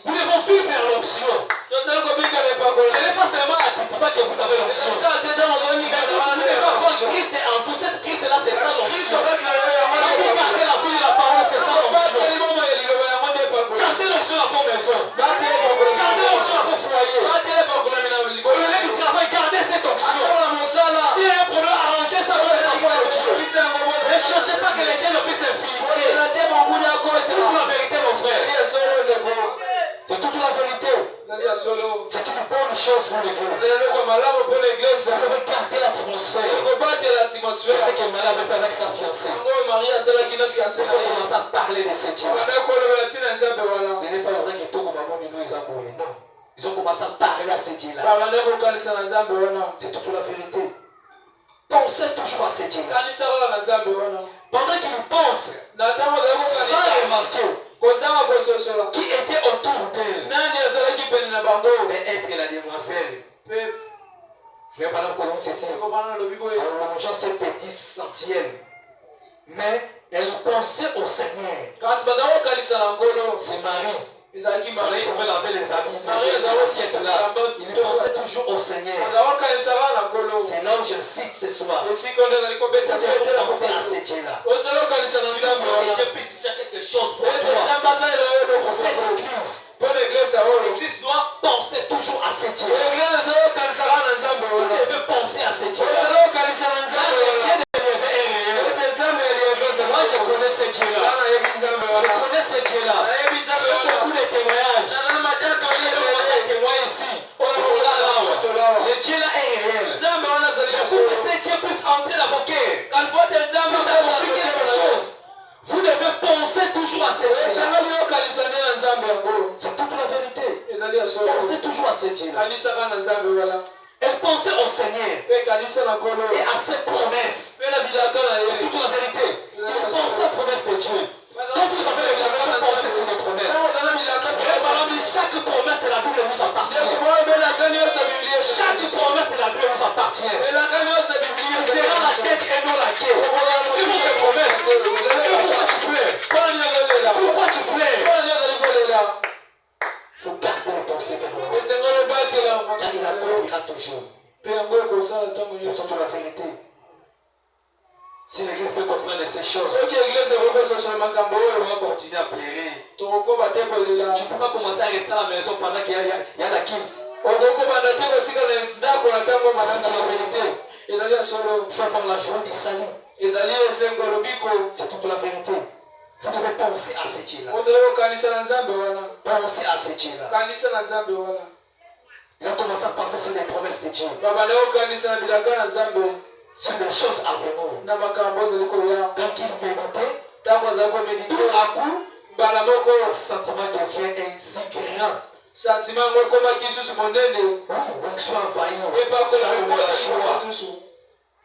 Nous devons vivre dans l'onction. Ce n'est pas seulement à Titipa que vous avez l'onction. Vous devez avoir Christ en vous. Cette Christ-là, c'est ça l'onction. Quand vous gardez la vie de la parole, c'est ça l'onction. Gardez l'onction à vos maisons. Gardez l'onction à vos foyers. Au lieu du travail, gardez cette onction. Si il y a un problème, arrangez ça pour les enfants de Dieu. Ne cherchez pas que les dieux ne puissent infiltrer. C'est toute la vérité, mon frère. C'est toute la vérité. C'est une bonne chose pour l'église. Vous devez garder l'atmosphère. C'est ce que Marie avait fait avec sa fiancée. Ils ont commencé à parler de cette Dieu. Ce n'est pas aux gens qui tombent au moment où ils ont non. Ils ont commencé à parler à ces dieux-là. C'est toute la vérité. Pensez toujours à ces dieux-là. Pendant qu'ils pensent, sans remarquer qui était autour d'elle. Mais être la demoiselle. Frère, pendant qu'on commence ici, en longeant ces petits centièmes. Mais elle pensait au Seigneur. C'est Marie. Marie pouvait laver les habits, les assiettes là. Il pensait toujours au Seigneur. C'est là où je cite ce soir. Vous devez penser à ce Dieu-là. Que Dieu puisse faire quelque chose pour toi. Pour cette église. L'église doit penser toujours à ce Dieu. Vous devez penser à ce Dieu. Moi je connais ce Dieu-là. Je connais ce Dieu-là. J'ai beaucoup de témoignages. Témoin ici. Le Dieu-là est réel. Pour que ce Dieu puisse entrer dans vos cœurs, puisse accomplir quelque chose, vous devez penser toujours à ce Dieu-là. C'est toute la vérité. Pensez toujours à ce Dieu-là. Elle pensait au Seigneur et à ses promesses. C'est toute la vérité. Il pense aux promesses de Dieu. Quand vous avez les promesses, vous pensez sur les promesses. Chaque promesse de la Bible vous appartient. Chaque promesse de la Bible vous appartient. Il sera la tête et non la queue. C'est votre promesse. Pourquoi tu plais? Pourquoi tu plais? Il faut garder le pensée vers lui. Car il accomplira toujours. C'est surtout la vérité. Si l'église peut comprendre ces choses, on va continuer à pleurer. Tu ne peux pas commencer à rester à la maison pendant qu'il y a la quitte. C'est la vérité. Il faut faire la joie du salut. C'est toute la vérité. Vous devez penser à ce Dieu-là. Pensez à ce Dieu-là. Il a commencé à penser sur les promesses de Dieu. Sur les choses à venir. Donc il méditait. Tout à coup, le sentiment devient ainsi grand. Sentiment ngo koma kisusu monene. Onction envahie. Et pas que Ça la nous la joie. kisusu.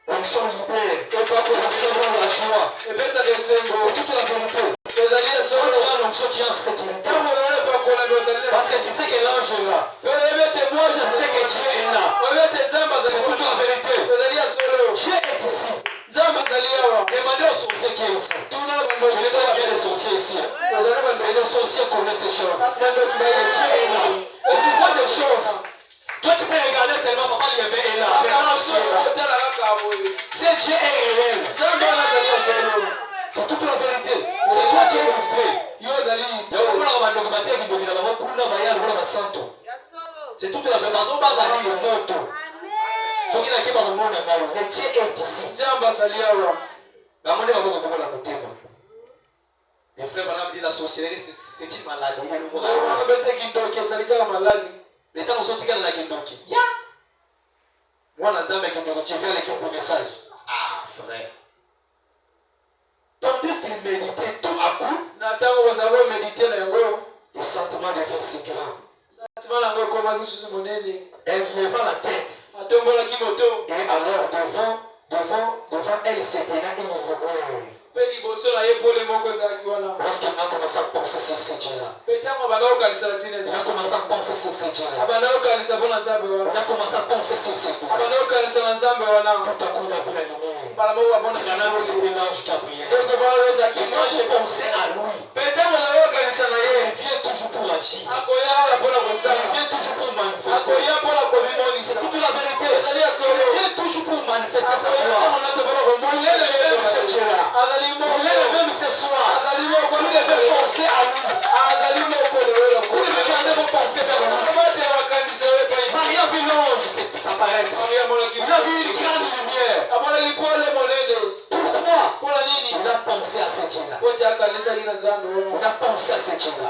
Onction libère. Et pas que Onction dans la joie. et pesa desengo. C'est toute la vérité. Ezalia Quand solo. tu as l'onction, tu es en sécurité. Kama unaona pa kola dozalia. Parce que tu sais que l'ange est là. Elebete Tu moja sais que Dieu est là. Elebete zamba za C'est toute la vérité. Ezalia solo. Dieu est ici. Zamba zaliawa. Demandez aux sorciers qui est ici. Tuna Je bando sais qu'il y a des sorciers ici. Ezalia bando. Et les sorciers connaissent ces choses. Parce que ndo Et Dieu est là. Et tu vois des choses. Toi, tu peux regarder seulement, papa Liévé est là. Mais l'ange est là. C'est Dieu est réel. C'est toute la vérité. C'est toi qui es distrait. C'est toute la vérité. Ce qui n'a pas de monde, le Dieu est ici. Les frères, madame, dit la sorcellerie, c'est une maladie. Les temps où on dit la kindoki. Moi, on a dit que tu fais l'équipe de message. Ah, frère. Tandis qu'il méditait tout à coup, le sentiment devient si grand. Elle leva la tête. Et alors, devant elle, se tenait une rumeur. Lorsqu'elle a commencé à penser sur ce Dieu-là, il a commencé à penser sur ce Dieu-là, il a commencé à penser sur ce Dieu-là. Tout à coup, il a vu la lumière. Il en a vu, c'était l'ange Gabriel. Et quand j'ai pensé à lui, il vient toujours pour agir. Il vient toujours pour manifester. C'est toute la vérité. Il vient toujours pour manifester sa gloire. Il est le même ce Dieu-là. Il est le même ce soir. Vous devez penser à lui. Vous devez garder vos pensées vers lui. Marie a vu l'ange s'apparaître. Il a vu une grande lumière. Pourquoi? Il a pensé à ce Dieu-là. Il a pensé à ce Dieu-là.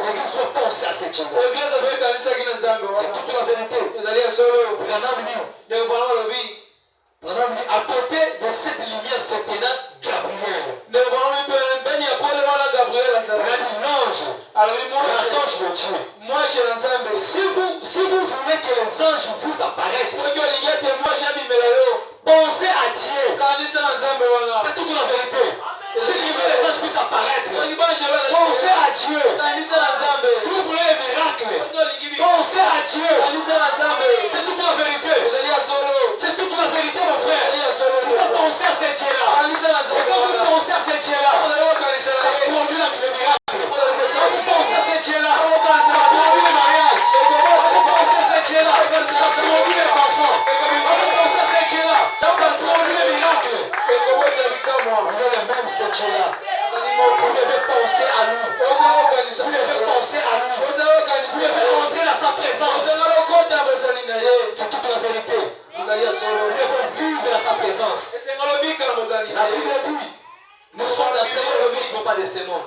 L'église doit penser à ce Dieu-là. C'est toute la vérité. Madame dit, à côté de cette lumière, c'est Gabriel. L'ange, l'archange de Dieu. Si vous voulez que les anges vous apparaissent, pensez à Dieu. C'est toute la vérité. Si vous voulez que les anges puissent apparaître, pensez à Dieu. Si vous voulez les miracles, pensez à Dieu. C'est toute la vérité. C'est toute la vérité, mon frère. Vous pouvez penser à ce Dieu-là. Et quand vous pensez à ce Dieu-là, ça produit les miracles. Quand vous pensez à ce Dieu-là, ça produit le mariage. Quand vous pensez à ce Dieu-là, ça produit les enfants. Quand vous pensez à ce Dieu-là, ça produit les miracles. On est le même ce Dieu-là. Vous devez penser à lui. Vous devez penser à lui. Vous devez entrer dans sa présence. C'est toute la vérité. Nous devons vivre dans sa présence. La Bible dit, nous sommes dans ce monde, nous ne vivons pas de ce monde.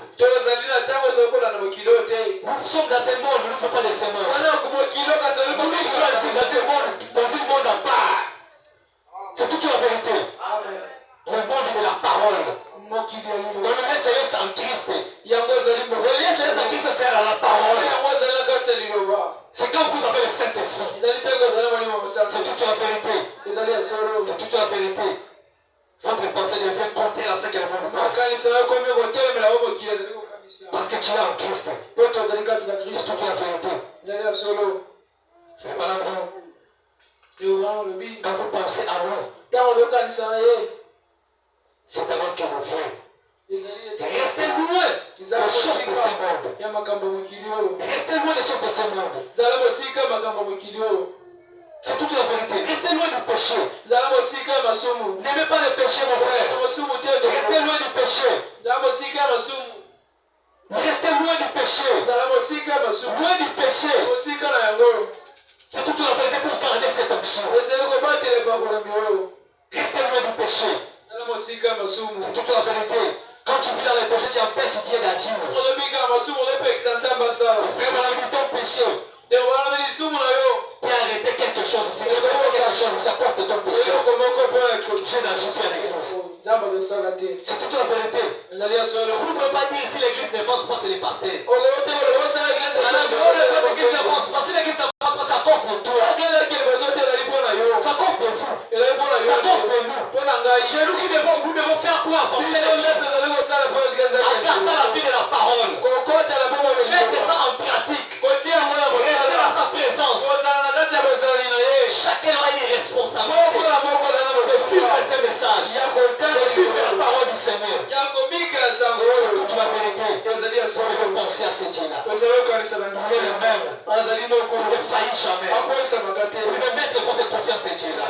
Nous sommes dans ce monde, nous ne vivons pas de ce monde. Nous vivons dans un monde à part. C'est toute la vérité. Le monde de la parole. Dans le nez céleste en Christ. Le nez céleste en Christ sert à la parole. C'est quand vous avez le Saint-Esprit. C'est toute la vérité. C'est toute la vérité. Votre pensée devient compter à ce que le monde pense. Parce que tu es en Christ. C'est toute la vérité. Frère Panambo, quand vous pensez à nous, c'est alors que vous vient. Restez loin des choses de ce monde. Restez loin des choses de ce monde. C'est toute la vérité. Restez loin du péché. N'aimez pas le péché, mon frère. Restez loin du péché. Restez loin du péché. Loin du péché. C'est toute la vérité pour garder cette option. Restez loin du péché. C'est toute la vérité. Quand tu vis dans les péchés, tu empêches Dieu d'agir. Le frère, madame, dit ton péché Puis arrêter quelque chose ici. Quelque chose ici, apporte ton péché. Dieu n'a juste fait à l'église. C'est toute la vérité. Vous ne pouvez pas dire si l'église n'avance pas, c'est les pasteurs. Si l'église n'avance pas, si l'église n'avance pas, c'est à cause de toi. C'est à cause de vous. C'est à cause de nous. C'est nous qui devons faire pour avancer l'église. En gardant la vie de la parole. Mettez ça en pratique. Restez dans sa présence. Chacun a une responsabilité de vivre ce message, de vivre la parole du Seigneur. C'est toute la vérité. On veut penser à ce Dieu-là. Il est le même. Il ne faillit jamais. Vous devez mettre votre confiance en Dieu-là.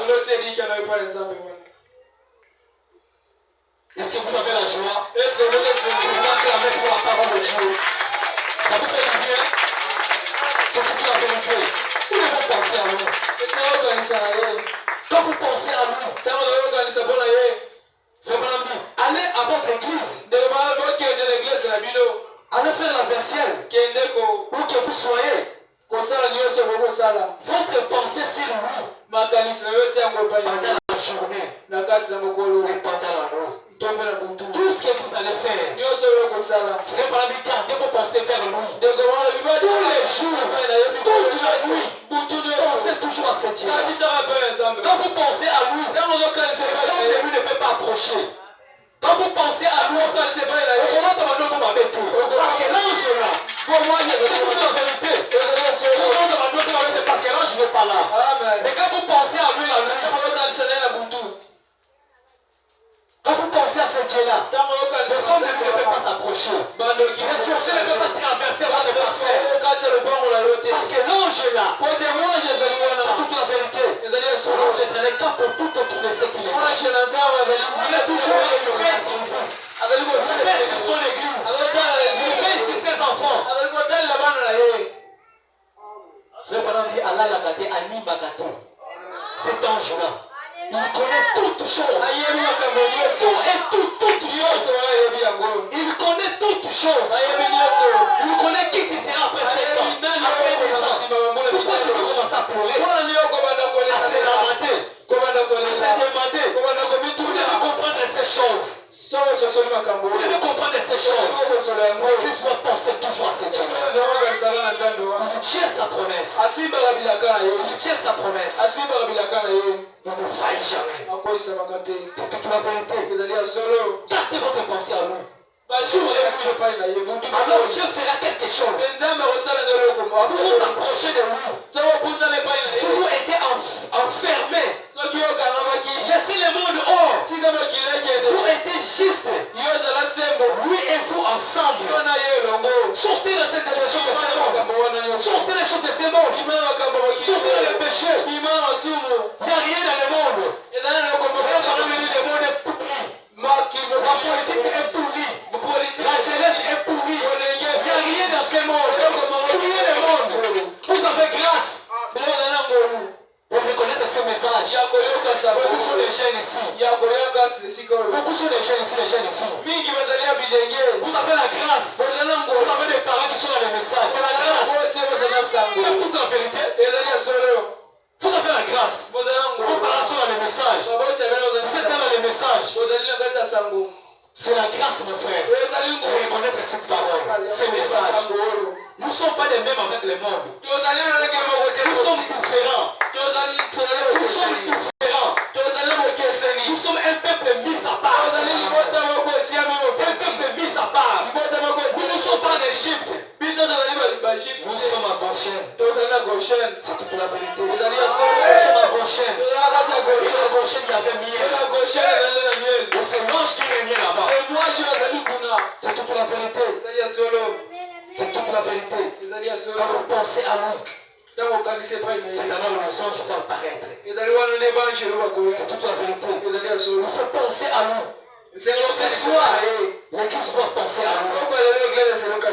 Est-ce que vous avez la joie? Est-ce que vous acclamez pour la parole de Dieu? Ça vous fait du bien? C'est toute la vérité. Vous devez penser à nous. Quand vous pensez à nous, allez à votre église. Allez faire la versielle. Où que vous soyez. Votre pensée sur lui. Pendant la journée. Et pendant la nuit. Tout ce que vous allez faire. Gardez vos pensées vers lui. Tous les jours. Toute la nuit. Pensez toujours à ce Dieu. Quand vous pensez à lui, le lui ne peut pas approcher. Quand vous pensez à lui, parce que l'ange est là. Pour moi, c'est toute la vérité. C'est parce que l'ange n'est pas là. Mais quand vous pensez à lui, la nuit, quand vous pensez à ce Dieu-là, le vent de lui ne peut pas s'approcher. Les sorciers ne peuvent pas traverser votre passé. Parce que l'ange est là. C'est toute la vérité. L'ange est très là pour tout trouver ce qu'il est. Il est toujours là, il fait sur vous. Il fait sur son église. Il fait sur ses enfants. Frère Branham dit Allah l'a gâté, Annie Bagato. Cet ange-là. Il connaît toutes choses. Toutes choses. Il connaît toutes choses. Il connaît qui sera après 7 ans. Après 10 ans. Pourquoi tu veux commencer à pleurer? À se lamenter. À se demander. Vous devez comprendre ces choses. Vous devez comprendre ces choses. L'église doit penser toujours à cette chose. Il tient sa promesse. Il tient sa promesse. Il ne faillit jamais. C'est toute la vérité. Gardez votre pensée à lui. Alors Dieu fera quelque chose. Vous vous approchez de lui. Vous vous êtes enfermés. Laissez le monde hors. Vous êtes juste. Lui et vous ensemble. Sortez de cette région de ce monde. Sortez les choses de ce monde. Sortez le péché. Il n'y a rien dans le monde. Le monde est pourri. La politique est pourrie. La jeunesse est pourrie. Il n'y a rien dans ce monde. Priez le monde. Vous avez grâce. Vous reconnaissez ce message. Beaucoup sont les jeunes ici. Beaucoup sont les jeunes ici, les jeunes filles. Vous avez la grâce. Vous avez des parents qui sont dans le message. C'est la grâce. C'est toute la vérité. Vous avez la grâce. Vos parents sont dans le message. Vous êtes dans le message. C'est la grâce, mon frère. Pour reconnaître cette parole, ce message. Nous ne sommes pas les mêmes avec le monde. Nous sommes différents. Nous sommes différents. Nous sommes un peuple mis à part. Un peuple mis à part. Nous ne sommes pas en Égypte. Nous sommes à Goshen. C'est toute la vérité. Nous sommes à Goshen. Et à Goshen, il y avait miel. Et c'est l'ange qui régnait là-bas. C'est toute la vérité. C'est toute la vérité. Quand vous pensez à lui, c'est alors les anges vont apparaître. C'est toute la vérité. Il faut penser à lui. Ce soir, l'église doit penser à lui.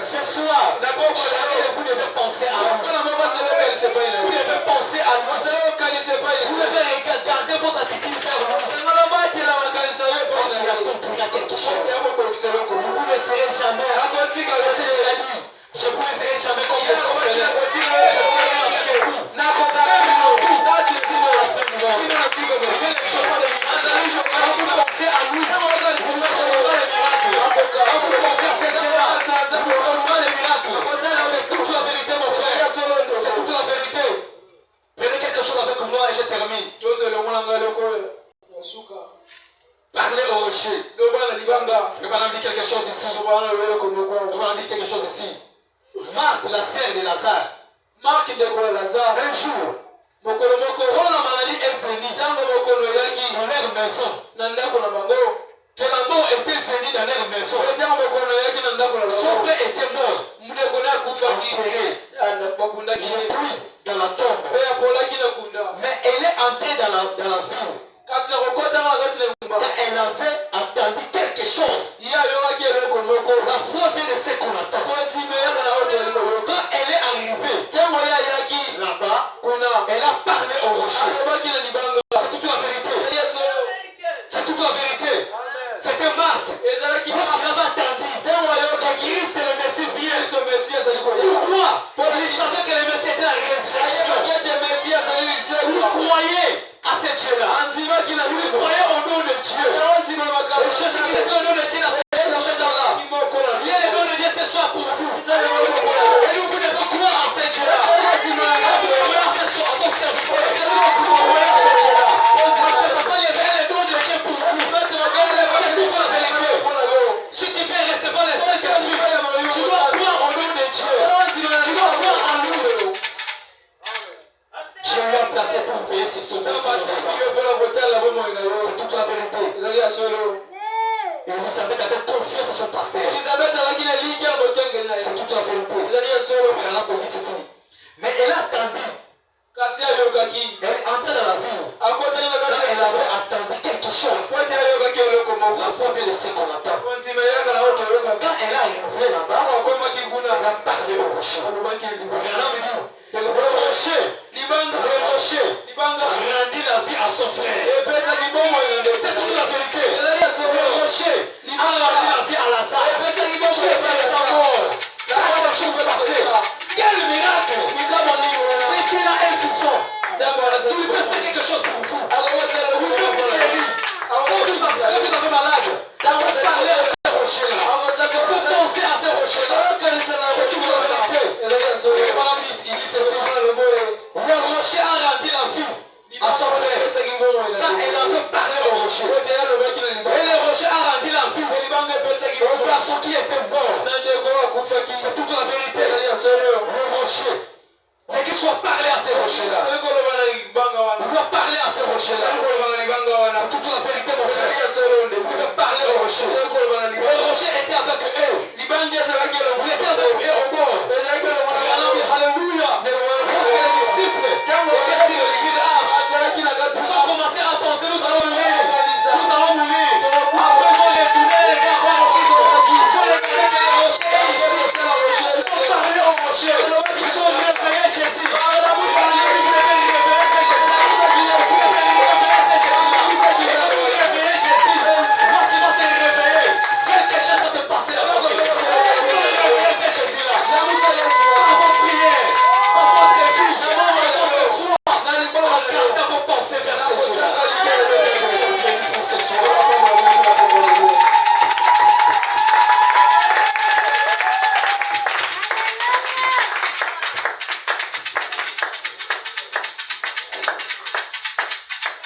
Ce soir, chacun de vous devez penser à lui. Vous devez penser à lui. Vous devez regarder vos attitudes vers lui. Parce qu'il accomplira quelque chose. Vous ne serez jamais. Je vous laisserai jamais comme des orphelins. Je serai avec vous. Tout la fin du monde. Fais les choses de miracles. Quand vous pensez à nous, vous faites les miracles. Quand vous pensez à cette Dieu-là, vous faites les miracles. C'est toute la vérité, mon frère. C'est toute la vérité. Prenez quelque chose avec moi et je termine. Parlez au rocher. Le bonhomme dit quelque chose ici. Le bonhomme dit quelque chose ici. Marthe, la sœur de Lazare. Un jour, quand la maladie est venue dans leur maison, que la mort était venue dans leur maison, son frère était mort, enterré, il est pris dans la tombe. Mais elle est entrée dans la ville. Car elle avait attendu quelque chose. La foi vient de ce qu'on attend. Quand elle est arrivée là-bas, elle a parlé au rocher. C'est toute la vérité. C'est toute la vérité. C'était Marthe. Lorsqu'il avait attendu que Christ et le Messie viennent. Pourquoi? Il savait que le Messie était la résurrection. Vous croyez à ce Dieu-là. Vous croyez au nom de Dieu. Et Jésus-Christ était au nom de Dieu dans ce temps-là. Il y a le nom de Dieu ce soir pour vous. Et vous devez croire à ce Dieu-là. Vous croyez à son serviteur. Vous croyez à ce Dieu-là. Parce que papa, il y avait le nom de Dieu pour vous. C'est toute la vérité. Si tu viens recevoir les Saint-Esprit, tu dois croire au nom de Dieu. Tu dois croire en nous. Je lui ai placé pour veiller sur son enfant. C'est toute la vérité. Elisabeth avait confiance à son pasteur. C'est toute la vérité. Elle a compris ceci. Mais elle a attendu. Elle est entrée dans la ville. Là, elle avait attendu quelque chose. La foi vient de ce qu'on attend. Quand elle est arrivée là-bas, elle a parlé au rocher. Le rocher rendit la vie à son frère. C'est toute la vérité. Le rocher a rendu la vie à Lazare. Qui est déjà mort. Comment je peux passer? Quel miracle! C'est Dieu là est vivant. Il peut faire quelque chose pour vous. Vous pouvez vous guérir. Quand vous avez malade, vous parlez à ce rocher-là. Vous pensez à ce rocher-là. C'est toute la vérité. Il dit ceci. Le rocher a rendu la vie à son frère. Quand elle avait parlé au rocher. Et le rocher a rendu la vie au garçon qui était mort. C'est toute la vérité. Le rocher. Mais qu'il soit parlé à ces rochers-là. Il doit parler à ces rochers-là. C'est toute la vérité, mon frère. Vous devez parler au rocher. Le rocher était avec eux. Il était avec eux au bord. Alléluia. Lorsque les disciples étaient sur le lit de H, ils ont commencé à penser, nous allons mourir. Nous allons mourir. Après, ils ont retourné les gars voir où ils ont dit. Ils ont regardé que le rocher est ici. Ils ont parlé au rocher. Ils ont réveillé Jésus. Ils ont réveillé Jésus. Lorsqu'il va se réveiller, quelque chose va se passer là-bas. Vous devez réveiller Jésus-là. Par votre prière, par votre vie, par votre foi, regardez vos pensées vers ce Dieu-là. Bénisse pour ce soir.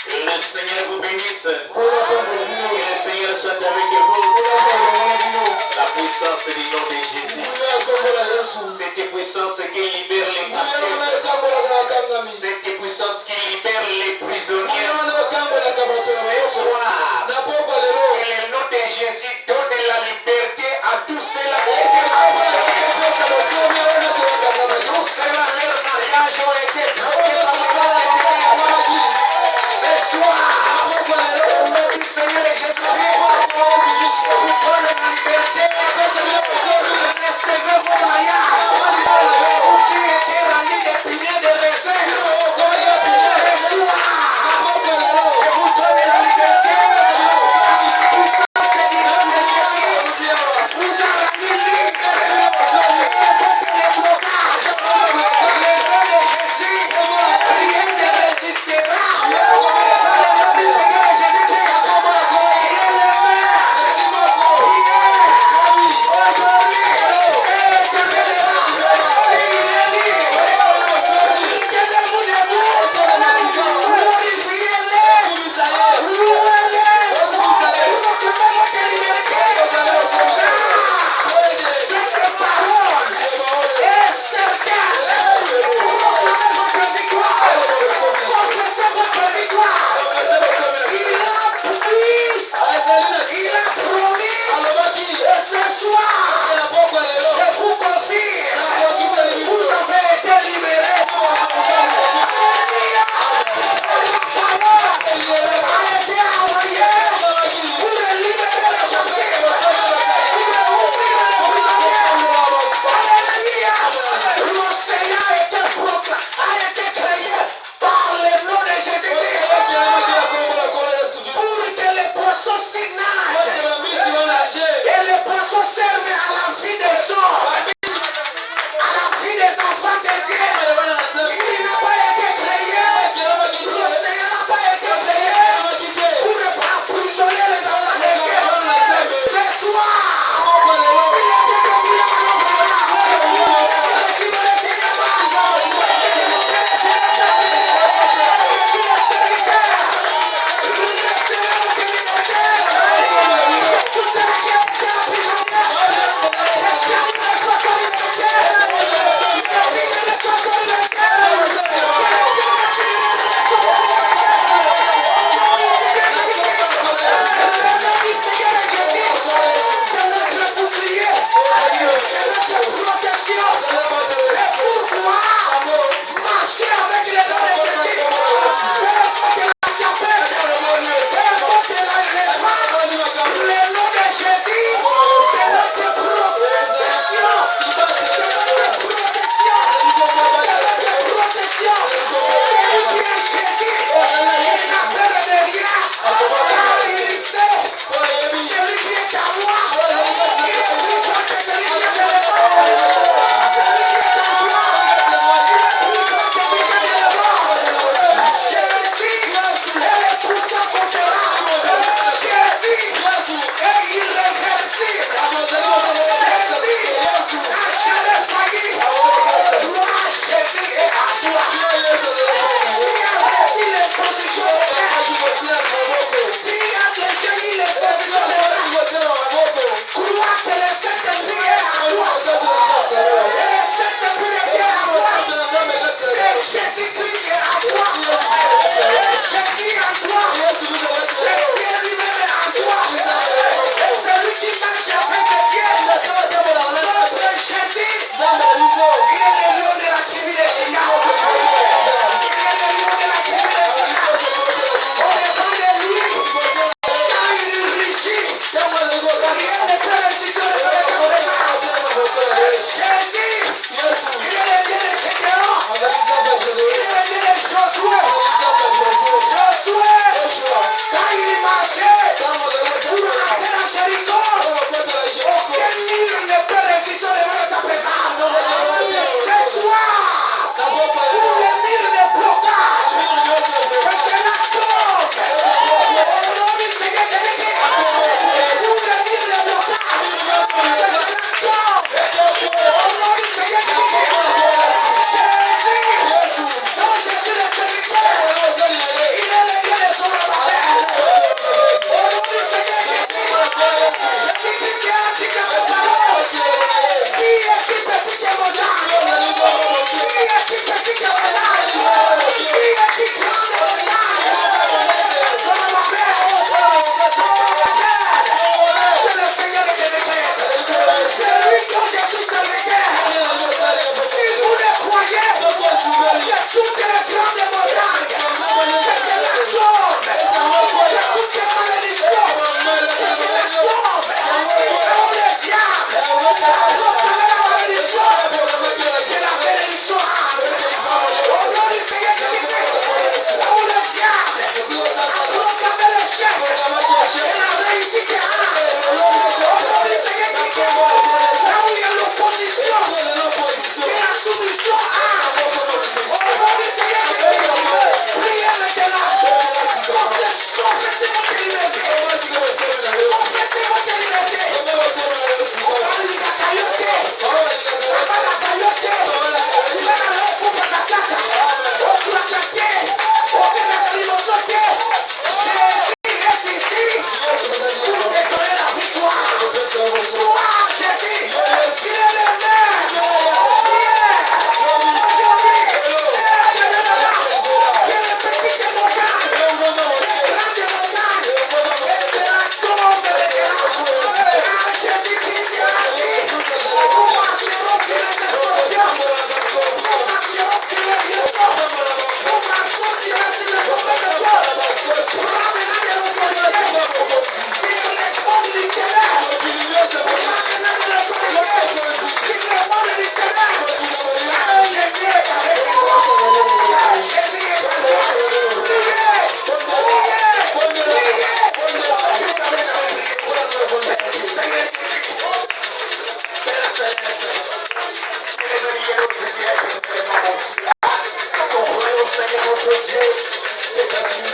Que le Seigneur vous bénisse. Que le Seigneur soit avec vous. La puissance du nom de Jésus. Cette puissance qui libère les captifs. Cette puissance qui libère les prisonniers. Ce soir, que le nom de Jésus donne la liberté à tous ceux-là qui étaient emprisonnés. Tous ceux-là, leur mariage ont été bloqués par le nom de Dieu. Ce soir, au nom du Seigneur Jésus-Christ, vous donne la liberté de recevoir vos mariages. Vous qui étiez remplis de piliers de réserve. Ce soir, je vous donne la liberté. Puissance du nom de Jésus. Vous a rendu libre. possesser votre victoire. Il a promis. Et ce soir, je vous confirme, vous avez été libérés. A été créé par le nom de Jésus-Christ.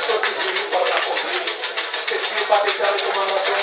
mission qui finit par l'accomplir. Ceci n'est pas déjà les recommandations